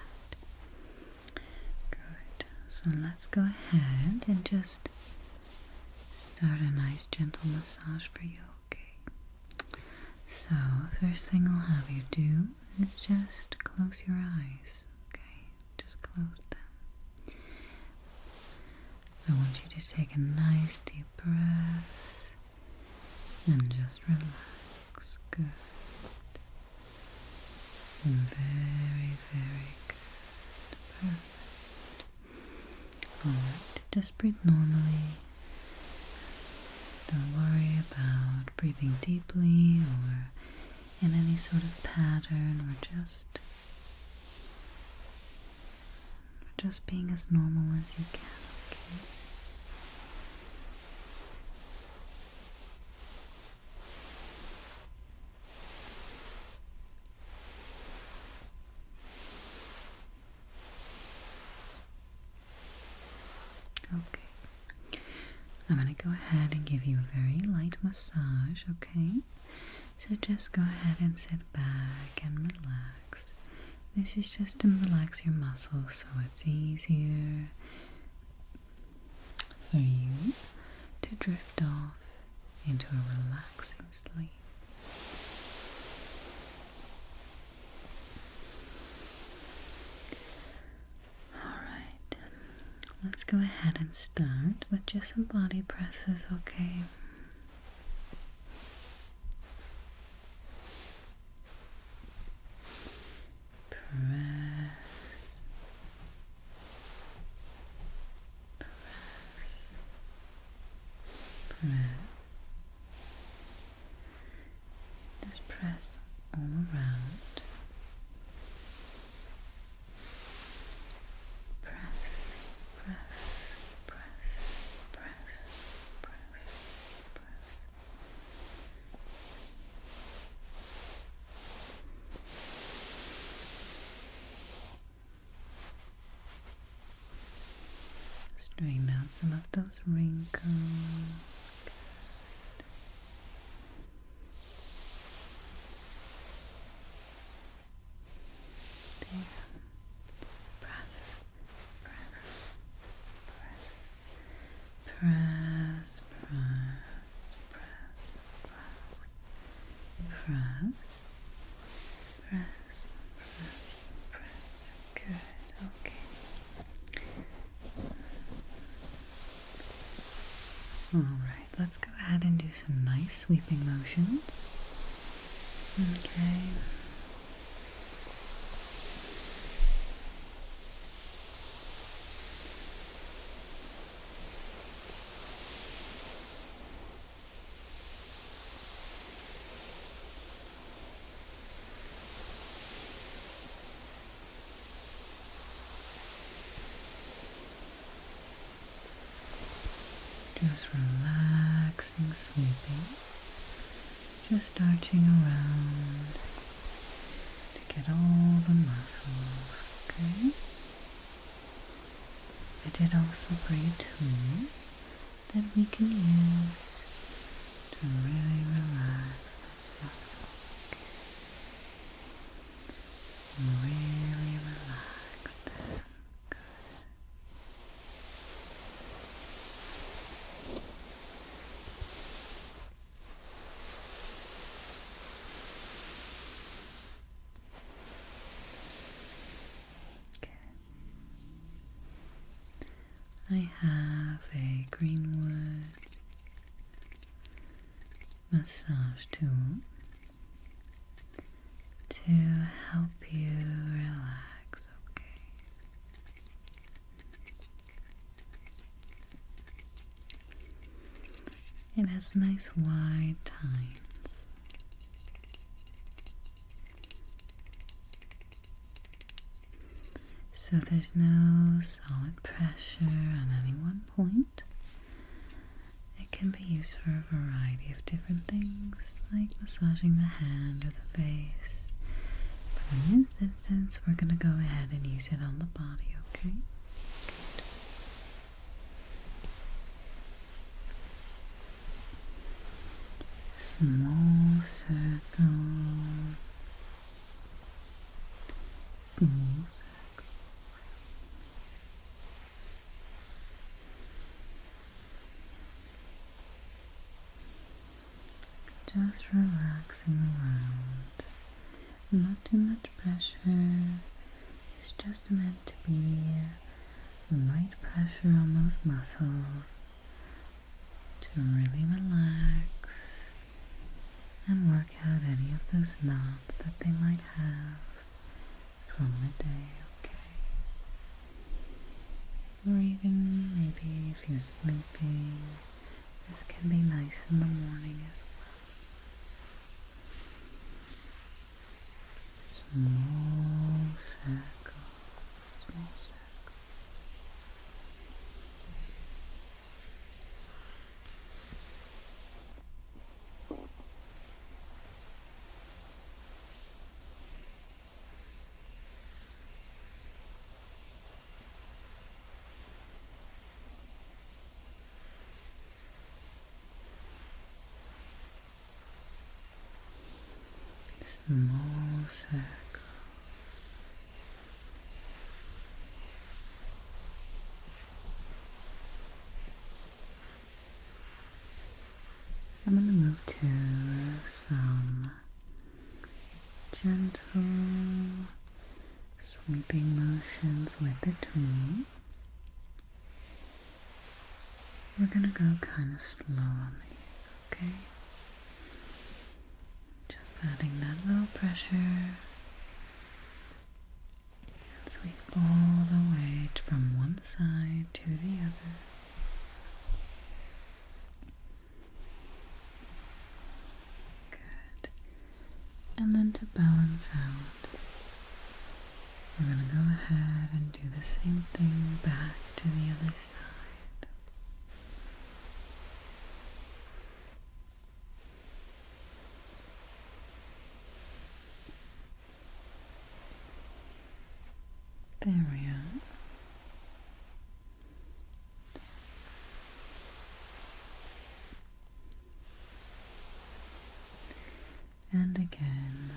Good. So let's go ahead and just start a nice gentle massage for you, okay? So, first thing I'll have you do is just close your eyes, okay? Just close them. I want you to take a nice deep breath and just relax. Good. Very, very good. Perfect. Alright, just breathe normally. Don't worry about breathing deeply or in any sort of pattern. We're just being as normal as you can, okay? Okay. I'm going to go ahead and give you a very light massage, okay? So just go ahead and sit back and relax. This is just to relax your muscles so it's easier for you to drift off into a relaxing sleep. Alright, let's go ahead and start with just some body presses, okay? Press, press, press. Just press all around. Press, press, press, press, press, press. Straighten out some of those wrinkles. Good. There. Press, press, press, press, press, press, press, press, press, press. Good. Okay. Alright, let's go ahead and do some nice sweeping motions. Okay. Just relaxing, sweeping, just arching around to get all the muscles, okay? I did also bring a tool that we can use to really relax those muscles, okay? Really relax them. Good. I have a green wood massage tool to help you relax, okay? It has nice wide tines. So there's no solid pressure on any one point. It can be used for a variety of different things, like massaging the hand or the face. But in this instance, we're going to go ahead and use it on the body, okay? Good. Small circles. Small circles. Just relaxing around. Not too much pressure. It's just meant to be light pressure on those muscles to really relax and work out any of those knots that they might have from the day, okay? Or even maybe if you're sleeping, this can be nice in the morning as well. Small circles, small circles. Small circles. I'm going to move to some gentle sweeping motions with the tool. We're going to go kind of slow on these, okay? Just adding that little pressure and sweep all the way from one side to the other. Good. And then to balance out, we're going to go ahead and do the same thing back to the other side. There we are. And again,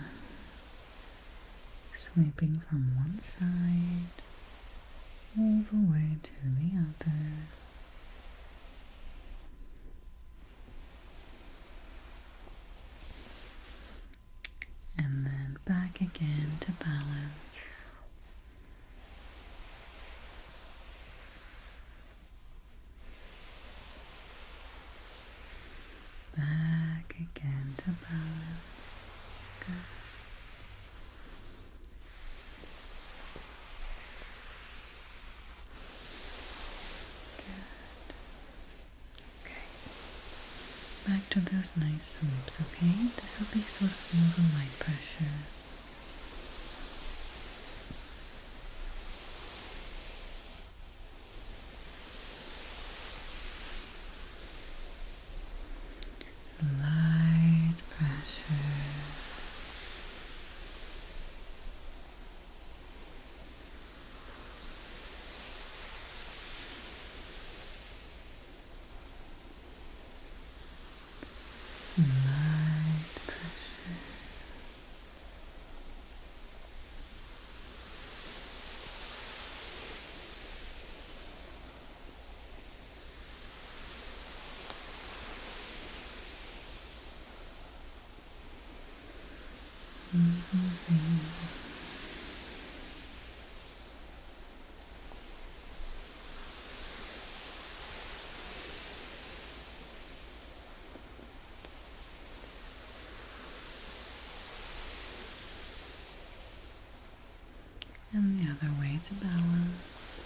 sweeping from one side all the way to the other. And then back again to balance. Back again to balance. Good. Good. Okay. Back to those nice sweeps, okay? This will be sort of more of a light pressure. Light pressure. Light pressure. to balance.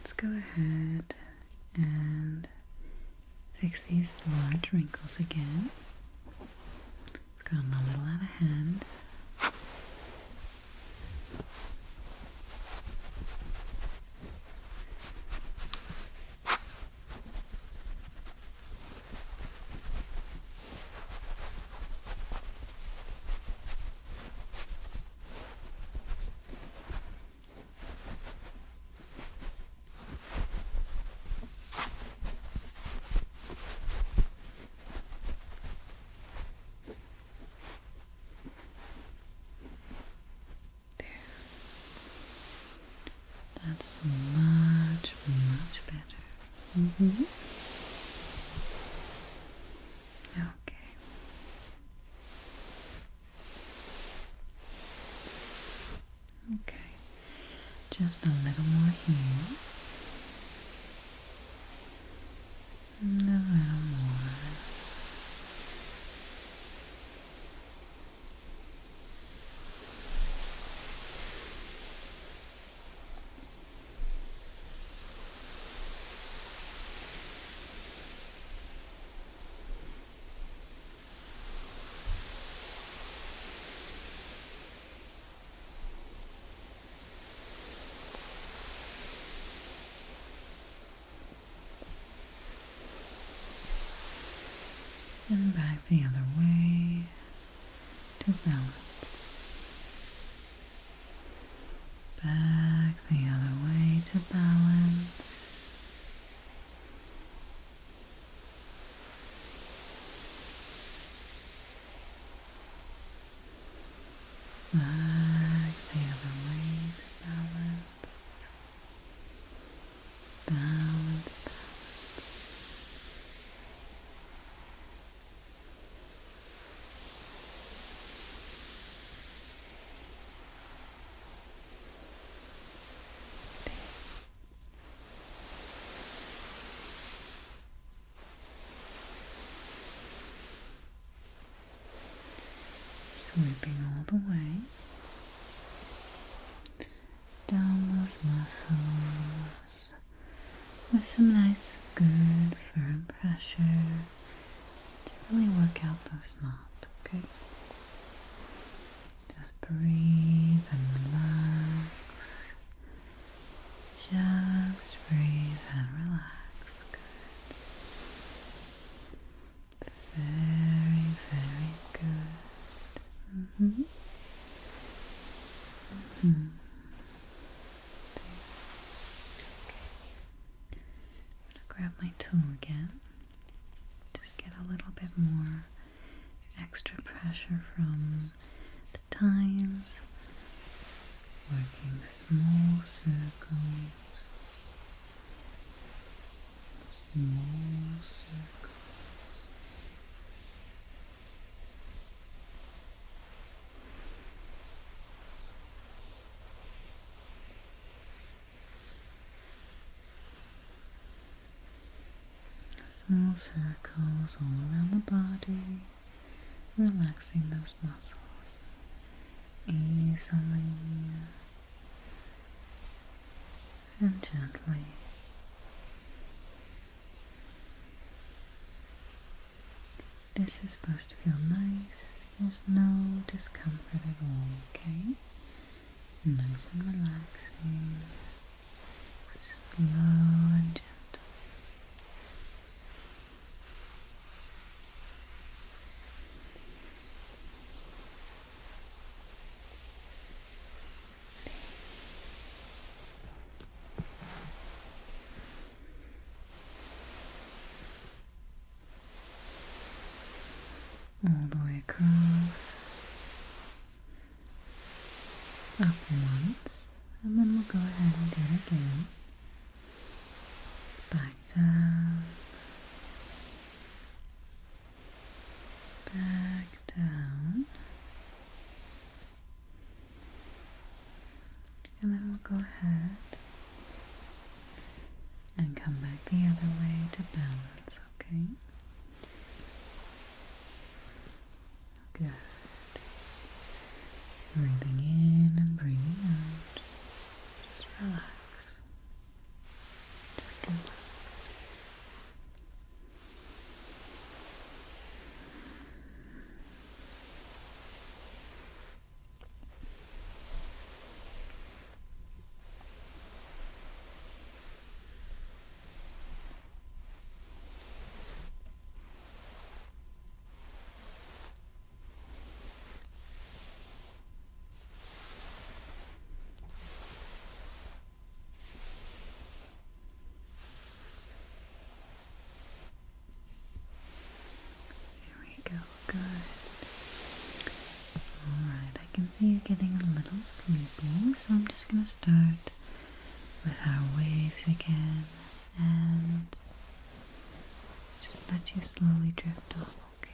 Let's go ahead and fix these large wrinkles again. We've gotten a little out of hand. That's much, much better. Okay. Okay. Just a little more here. And a little more. And back the other way to balance. Back the other way to balance. Back the other way to balance. Balance, balance. Sweeping all the way down those muscles with some nice, good, firm pressure to really work out those knots, okay? Just breathe and relax. Just breathe and relax. Good. Very, very good. Okay. I'm gonna grab my tool again. Just get a little bit more extra pressure from the tines. Working small circles. Small circles. Small circles all around the body, relaxing those muscles easily and gently. This is supposed to feel nice. There's no discomfort at all, okay? Nice and relaxing, slow and gentle. up once, and then we'll go ahead and do it again. Back down, back down, and then we'll go ahead and come back the other way to balance, okay? Good. Breathing in and breathing out. Just relax. Just relax. Go, good. Alright, I can see you're getting a little sleepy, so I'm just going to start with our waves again and just let you slowly drift off, okay?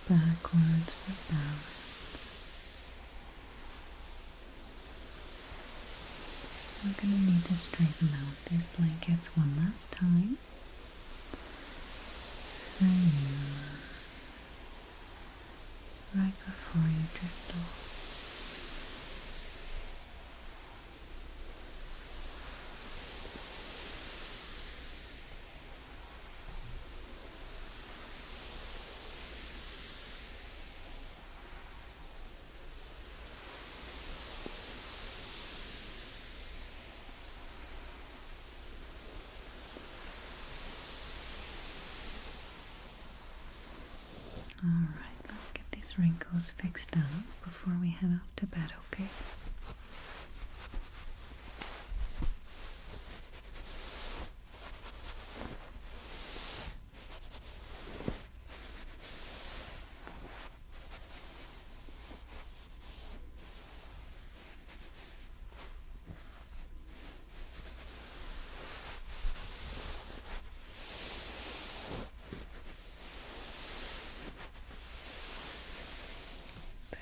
Backwards for balance. We're going to need to straighten out these blankets one last time. For you. Right before you drift off. Alright, let's get these wrinkles fixed up before we head off to bed, okay?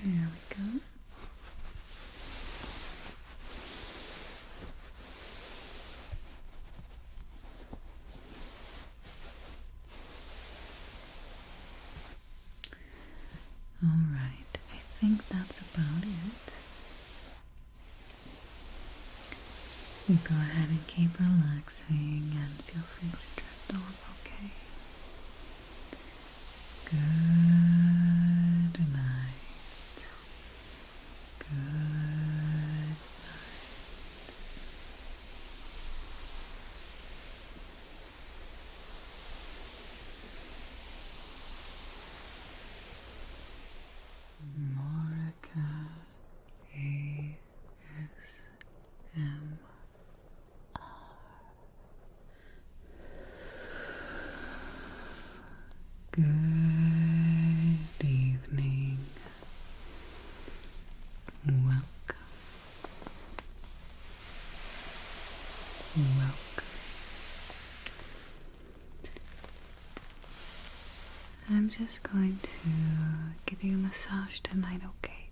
There we go. Alright, I think that's about it. You go ahead and keep relaxing and feel free to drift off, okay? Good night. Good night. Morika ASMR. Good evening. Welcome. Welcome. I'm just going to give you a massage tonight, okay?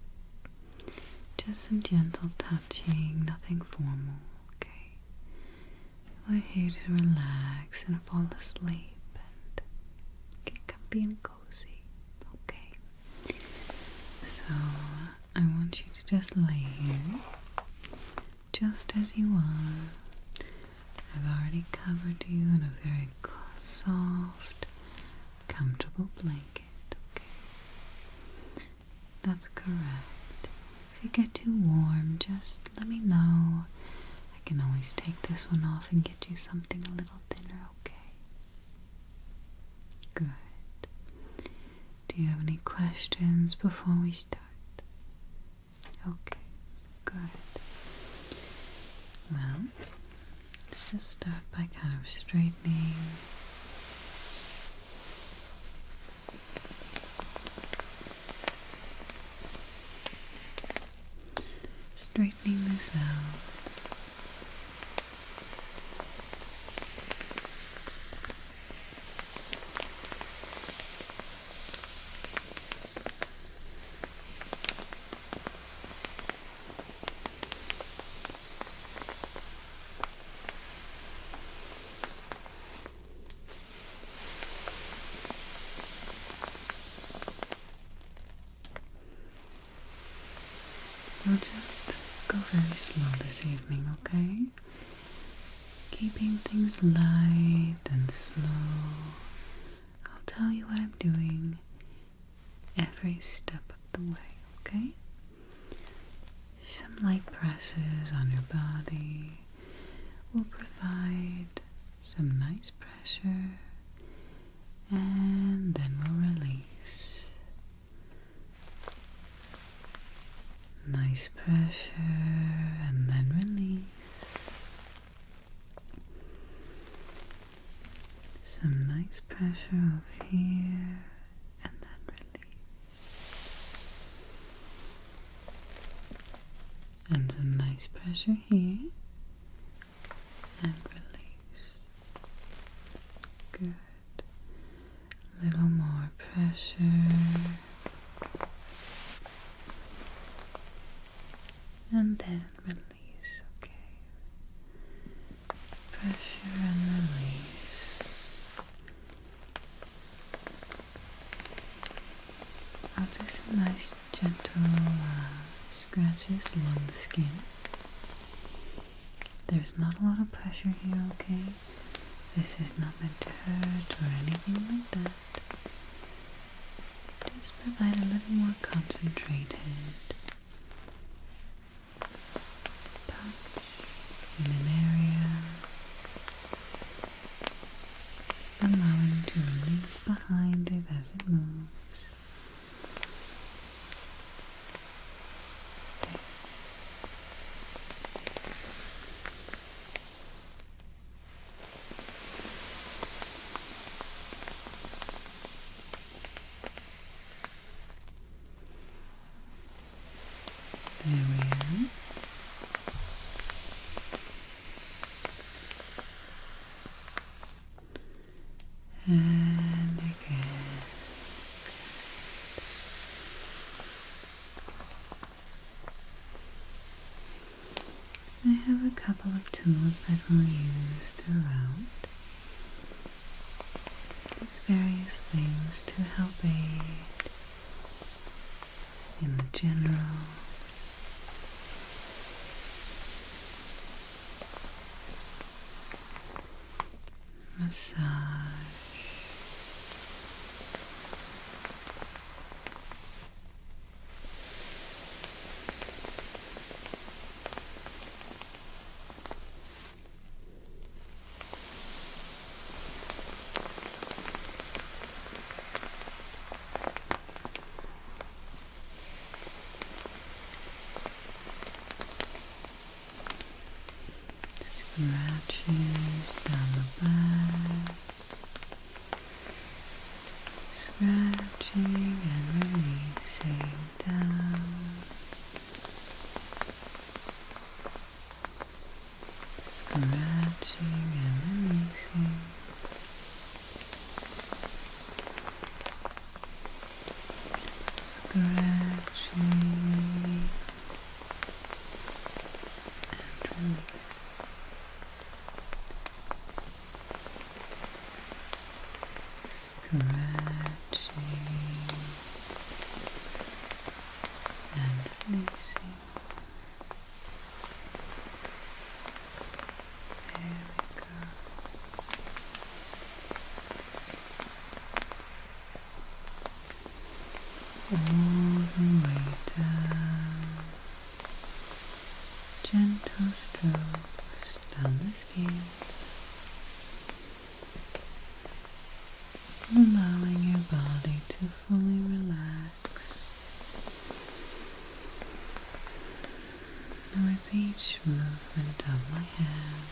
Just some gentle touching, nothing formal, okay? We're here to relax and fall asleep and get comfy and cozy, okay? So I want you to just lay here, just as you are. I've already covered you in a very soft, comfortable blanket, okay? That's correct. If you get too warm, just let me know. I can always take this one off and get you something a little thinner, okay? Good. Do you have any questions before we start? Okay, good. Well, let's just start by kind of straightening. Straightening this out. We'll just go very slow this evening, okay? Keeping things light and slow. I'll tell you what I'm doing every step of the way, okay? Some light presses on your body will provide some nice pressure, and then we'll release. Nice pressure, and then release. Some nice pressure over here, and then release. And some nice pressure here, and release. Good. A little more pressure. And then release, okay? Pressure and release. I'll do some nice gentle scratches along the skin. There's not a lot of pressure here, okay? This is not meant to hurt or anything like that. Just provide a little more concentrated in an area, allowing to release behind it as it moves. There we are. And again. I have a couple of tools that we'll use throughout. These various things to help aid in the general massage. Scratches down the back, scratching and releasing down, scratching and releasing, scratching and releasing. Scratching and releasing. all the way down. Gentle strokes down the skin, allowing your body to fully relax with each movement of my hand.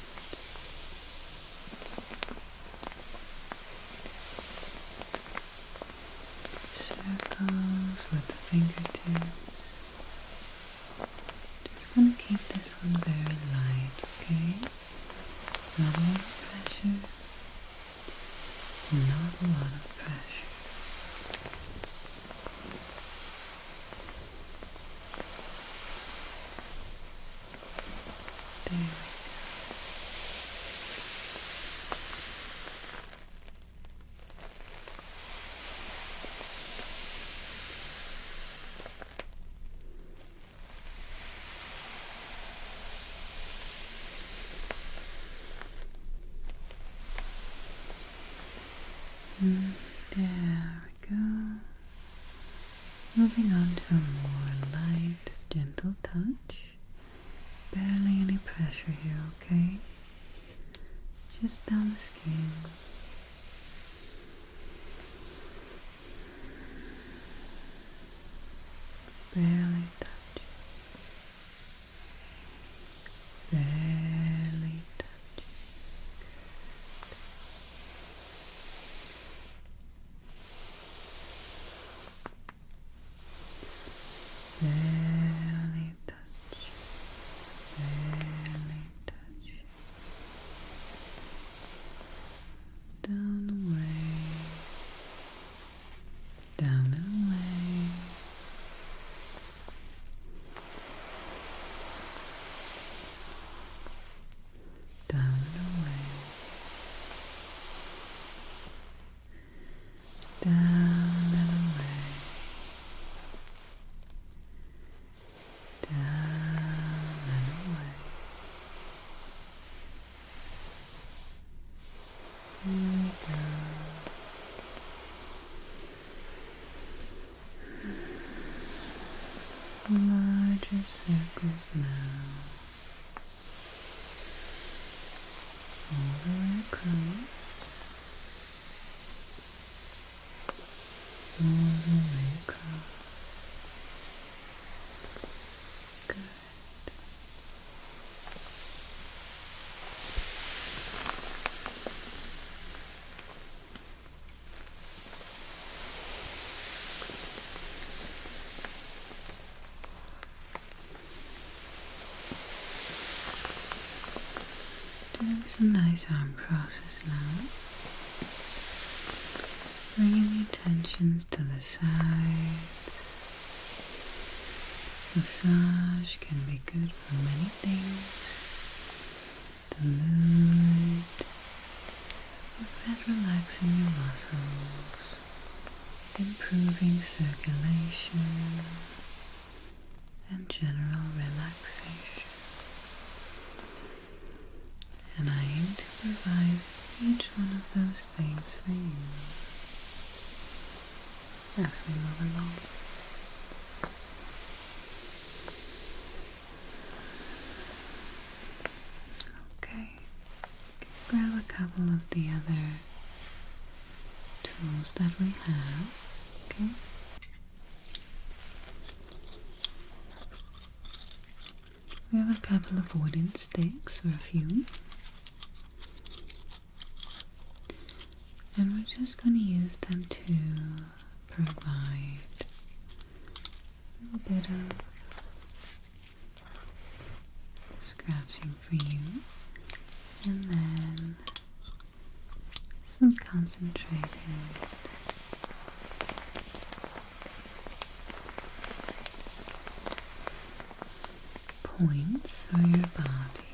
Circles with the fingertips. Just gonna keep this one very light, okay? Not a lot of pressure. Not a lot of pressure. There we go. There we go. Moving on to a more light, gentle touch. Barely any pressure here, okay? Just down the skin. Barely touch. Barely touch. Barely touch. Barely touch. Down away. Down and away. Down and away. Down and away. Down and away. Here we go. Larger circles now. All the way across. All the way across. Good. Doing some nice arm crosses now. Bringing the attentions to the sides. Massage can be good for many things. The mood, with relaxing your muscles, improving circulation, and general relaxation. And I aim to provide each one of those things for you as we move along. Okay, grab a couple of the other tools that we have, okay? We have a couple of wooden sticks, or a few. And we're just going to use them to provide a little bit of scratching for you, and then some concentrated points for your body.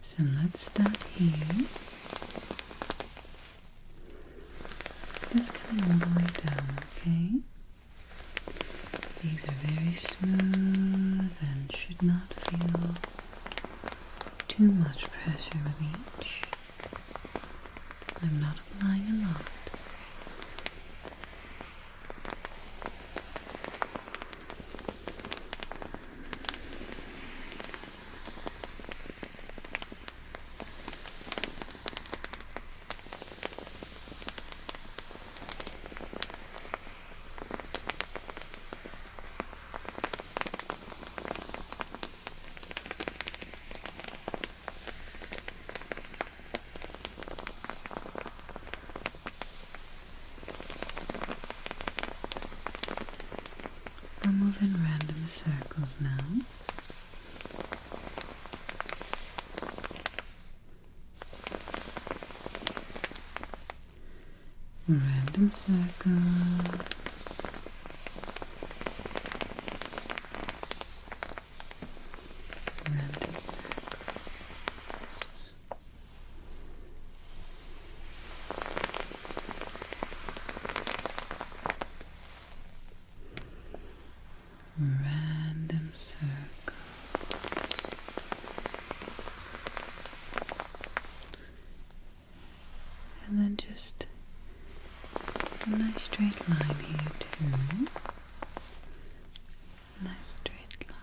So let's start here. Just coming all the way down, okay? These are very smooth and should not feel too much pressure with each. I'm not applying a lot. I'll move in random circles now. Random circles. Random circles. Random circle. And then just a nice straight line here too. Nice straight line.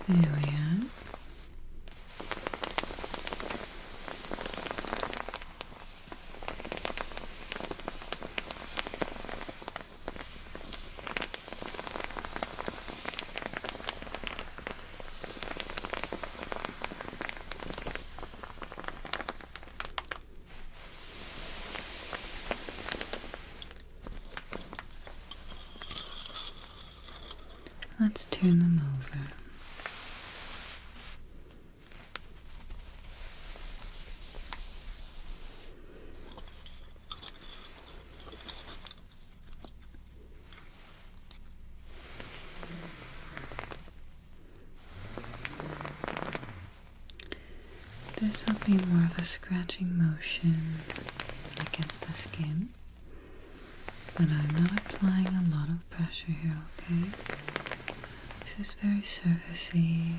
There we are. Let's turn them over. This will be more of a scratching motion against the skin, but I'm not applying a lot of pressure here, okay? This is very surfacey.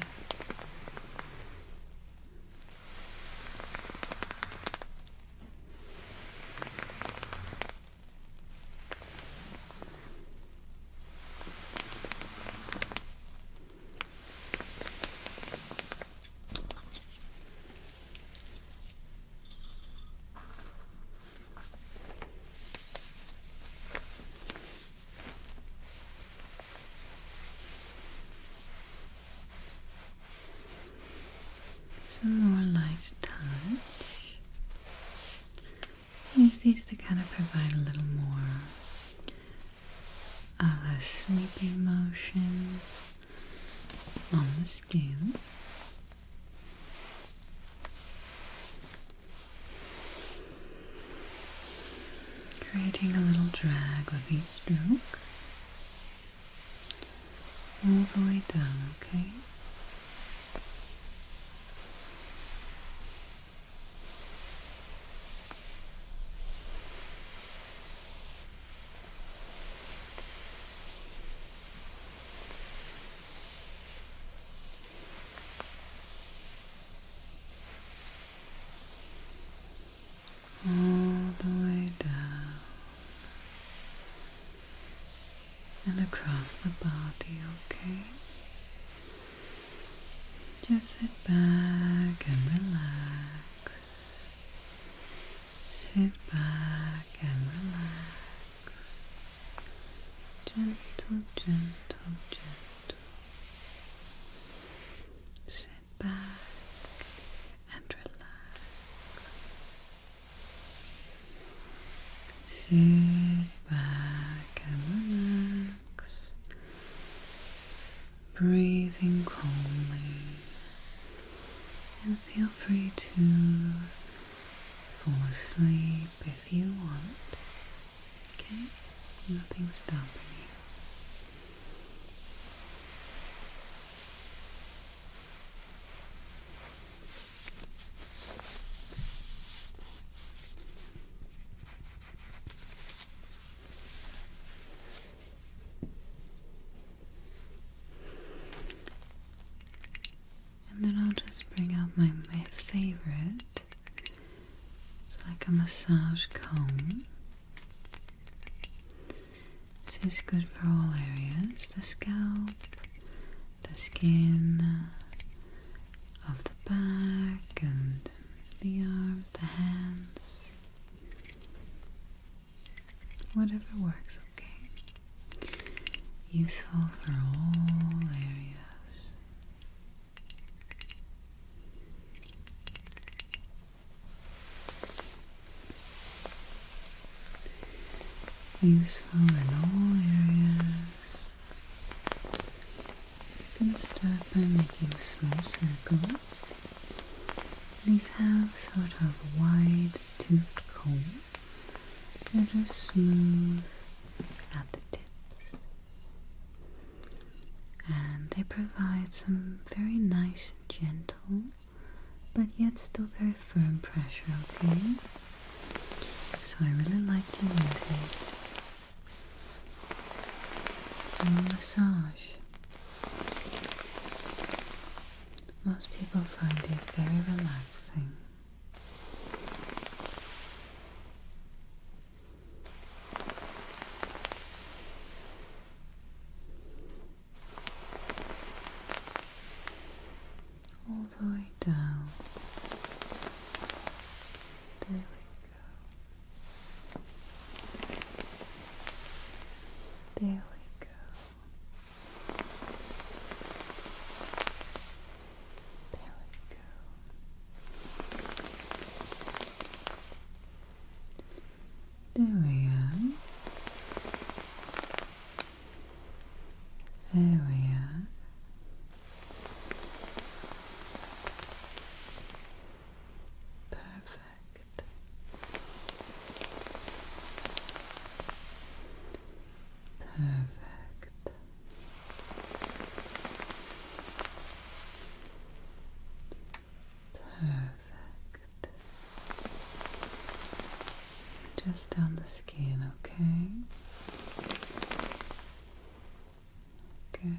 Some more light touch. Use these to kind of provide a little more of a sweeping motion on the skin. Creating a little drag with each stroke. All the way down, okay? All the way down and across the body, okay? Just sit back and relax. Sit back and relax. Gentle, gentle, gentle. Sit back and relax. Sit back and relax, breathing calmly, and feel free to fall asleep if you want, okay? Nothing's stopping you. like a massage comb. This is good for all areas, the scalp, the skin of the back and the arms, the hands, whatever works, okay? Useful for all areas. Useful in all areas. You can start by making small circles. These have sort of wide toothed comb that are smooth at the tips. And they provide some very nice, gentle, but yet still very firm pressure, okay? So I really like to use it. Do a massage. Most people find it very relaxing. All the way down. There we go. There we go. There we are. There we are. Perfect. Perfect. Perfect. Just down the skin, okay? Good.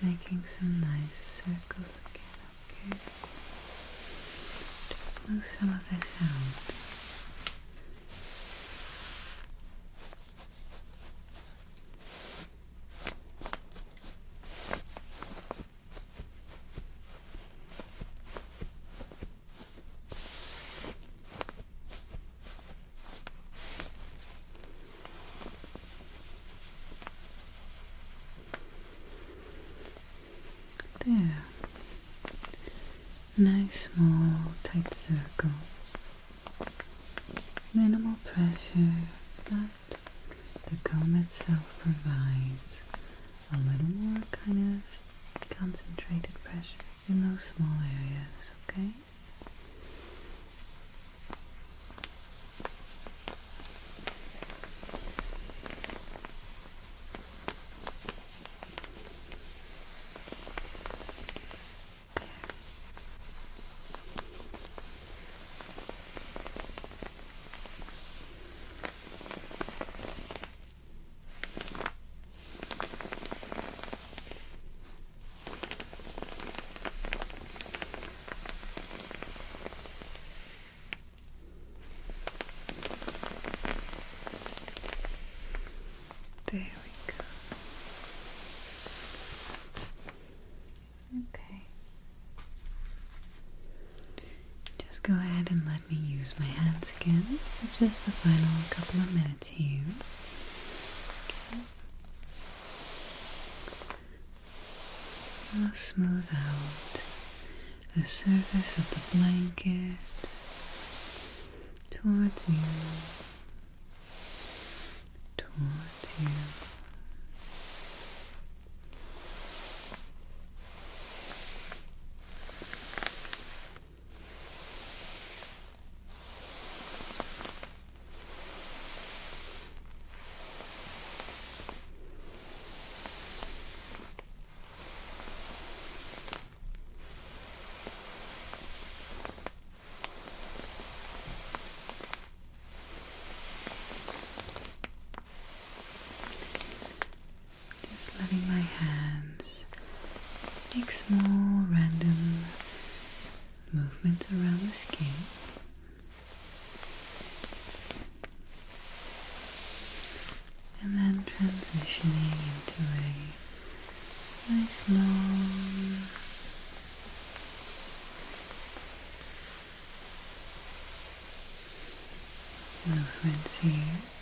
Making some nice circles again, okay? Just move some of this out. There. Nice small tight circles. Minimal pressure, but the comb itself provides a little more kind of concentrated pressure in those small areas, okay? There we go. Okay. Just go ahead and let me use my hands again for just the final couple of minutes here. Okay. I'll smooth out the surface of the blanket towards you. Towards you. Make small random movements around the skin. And then transitioning into a nice long movements here.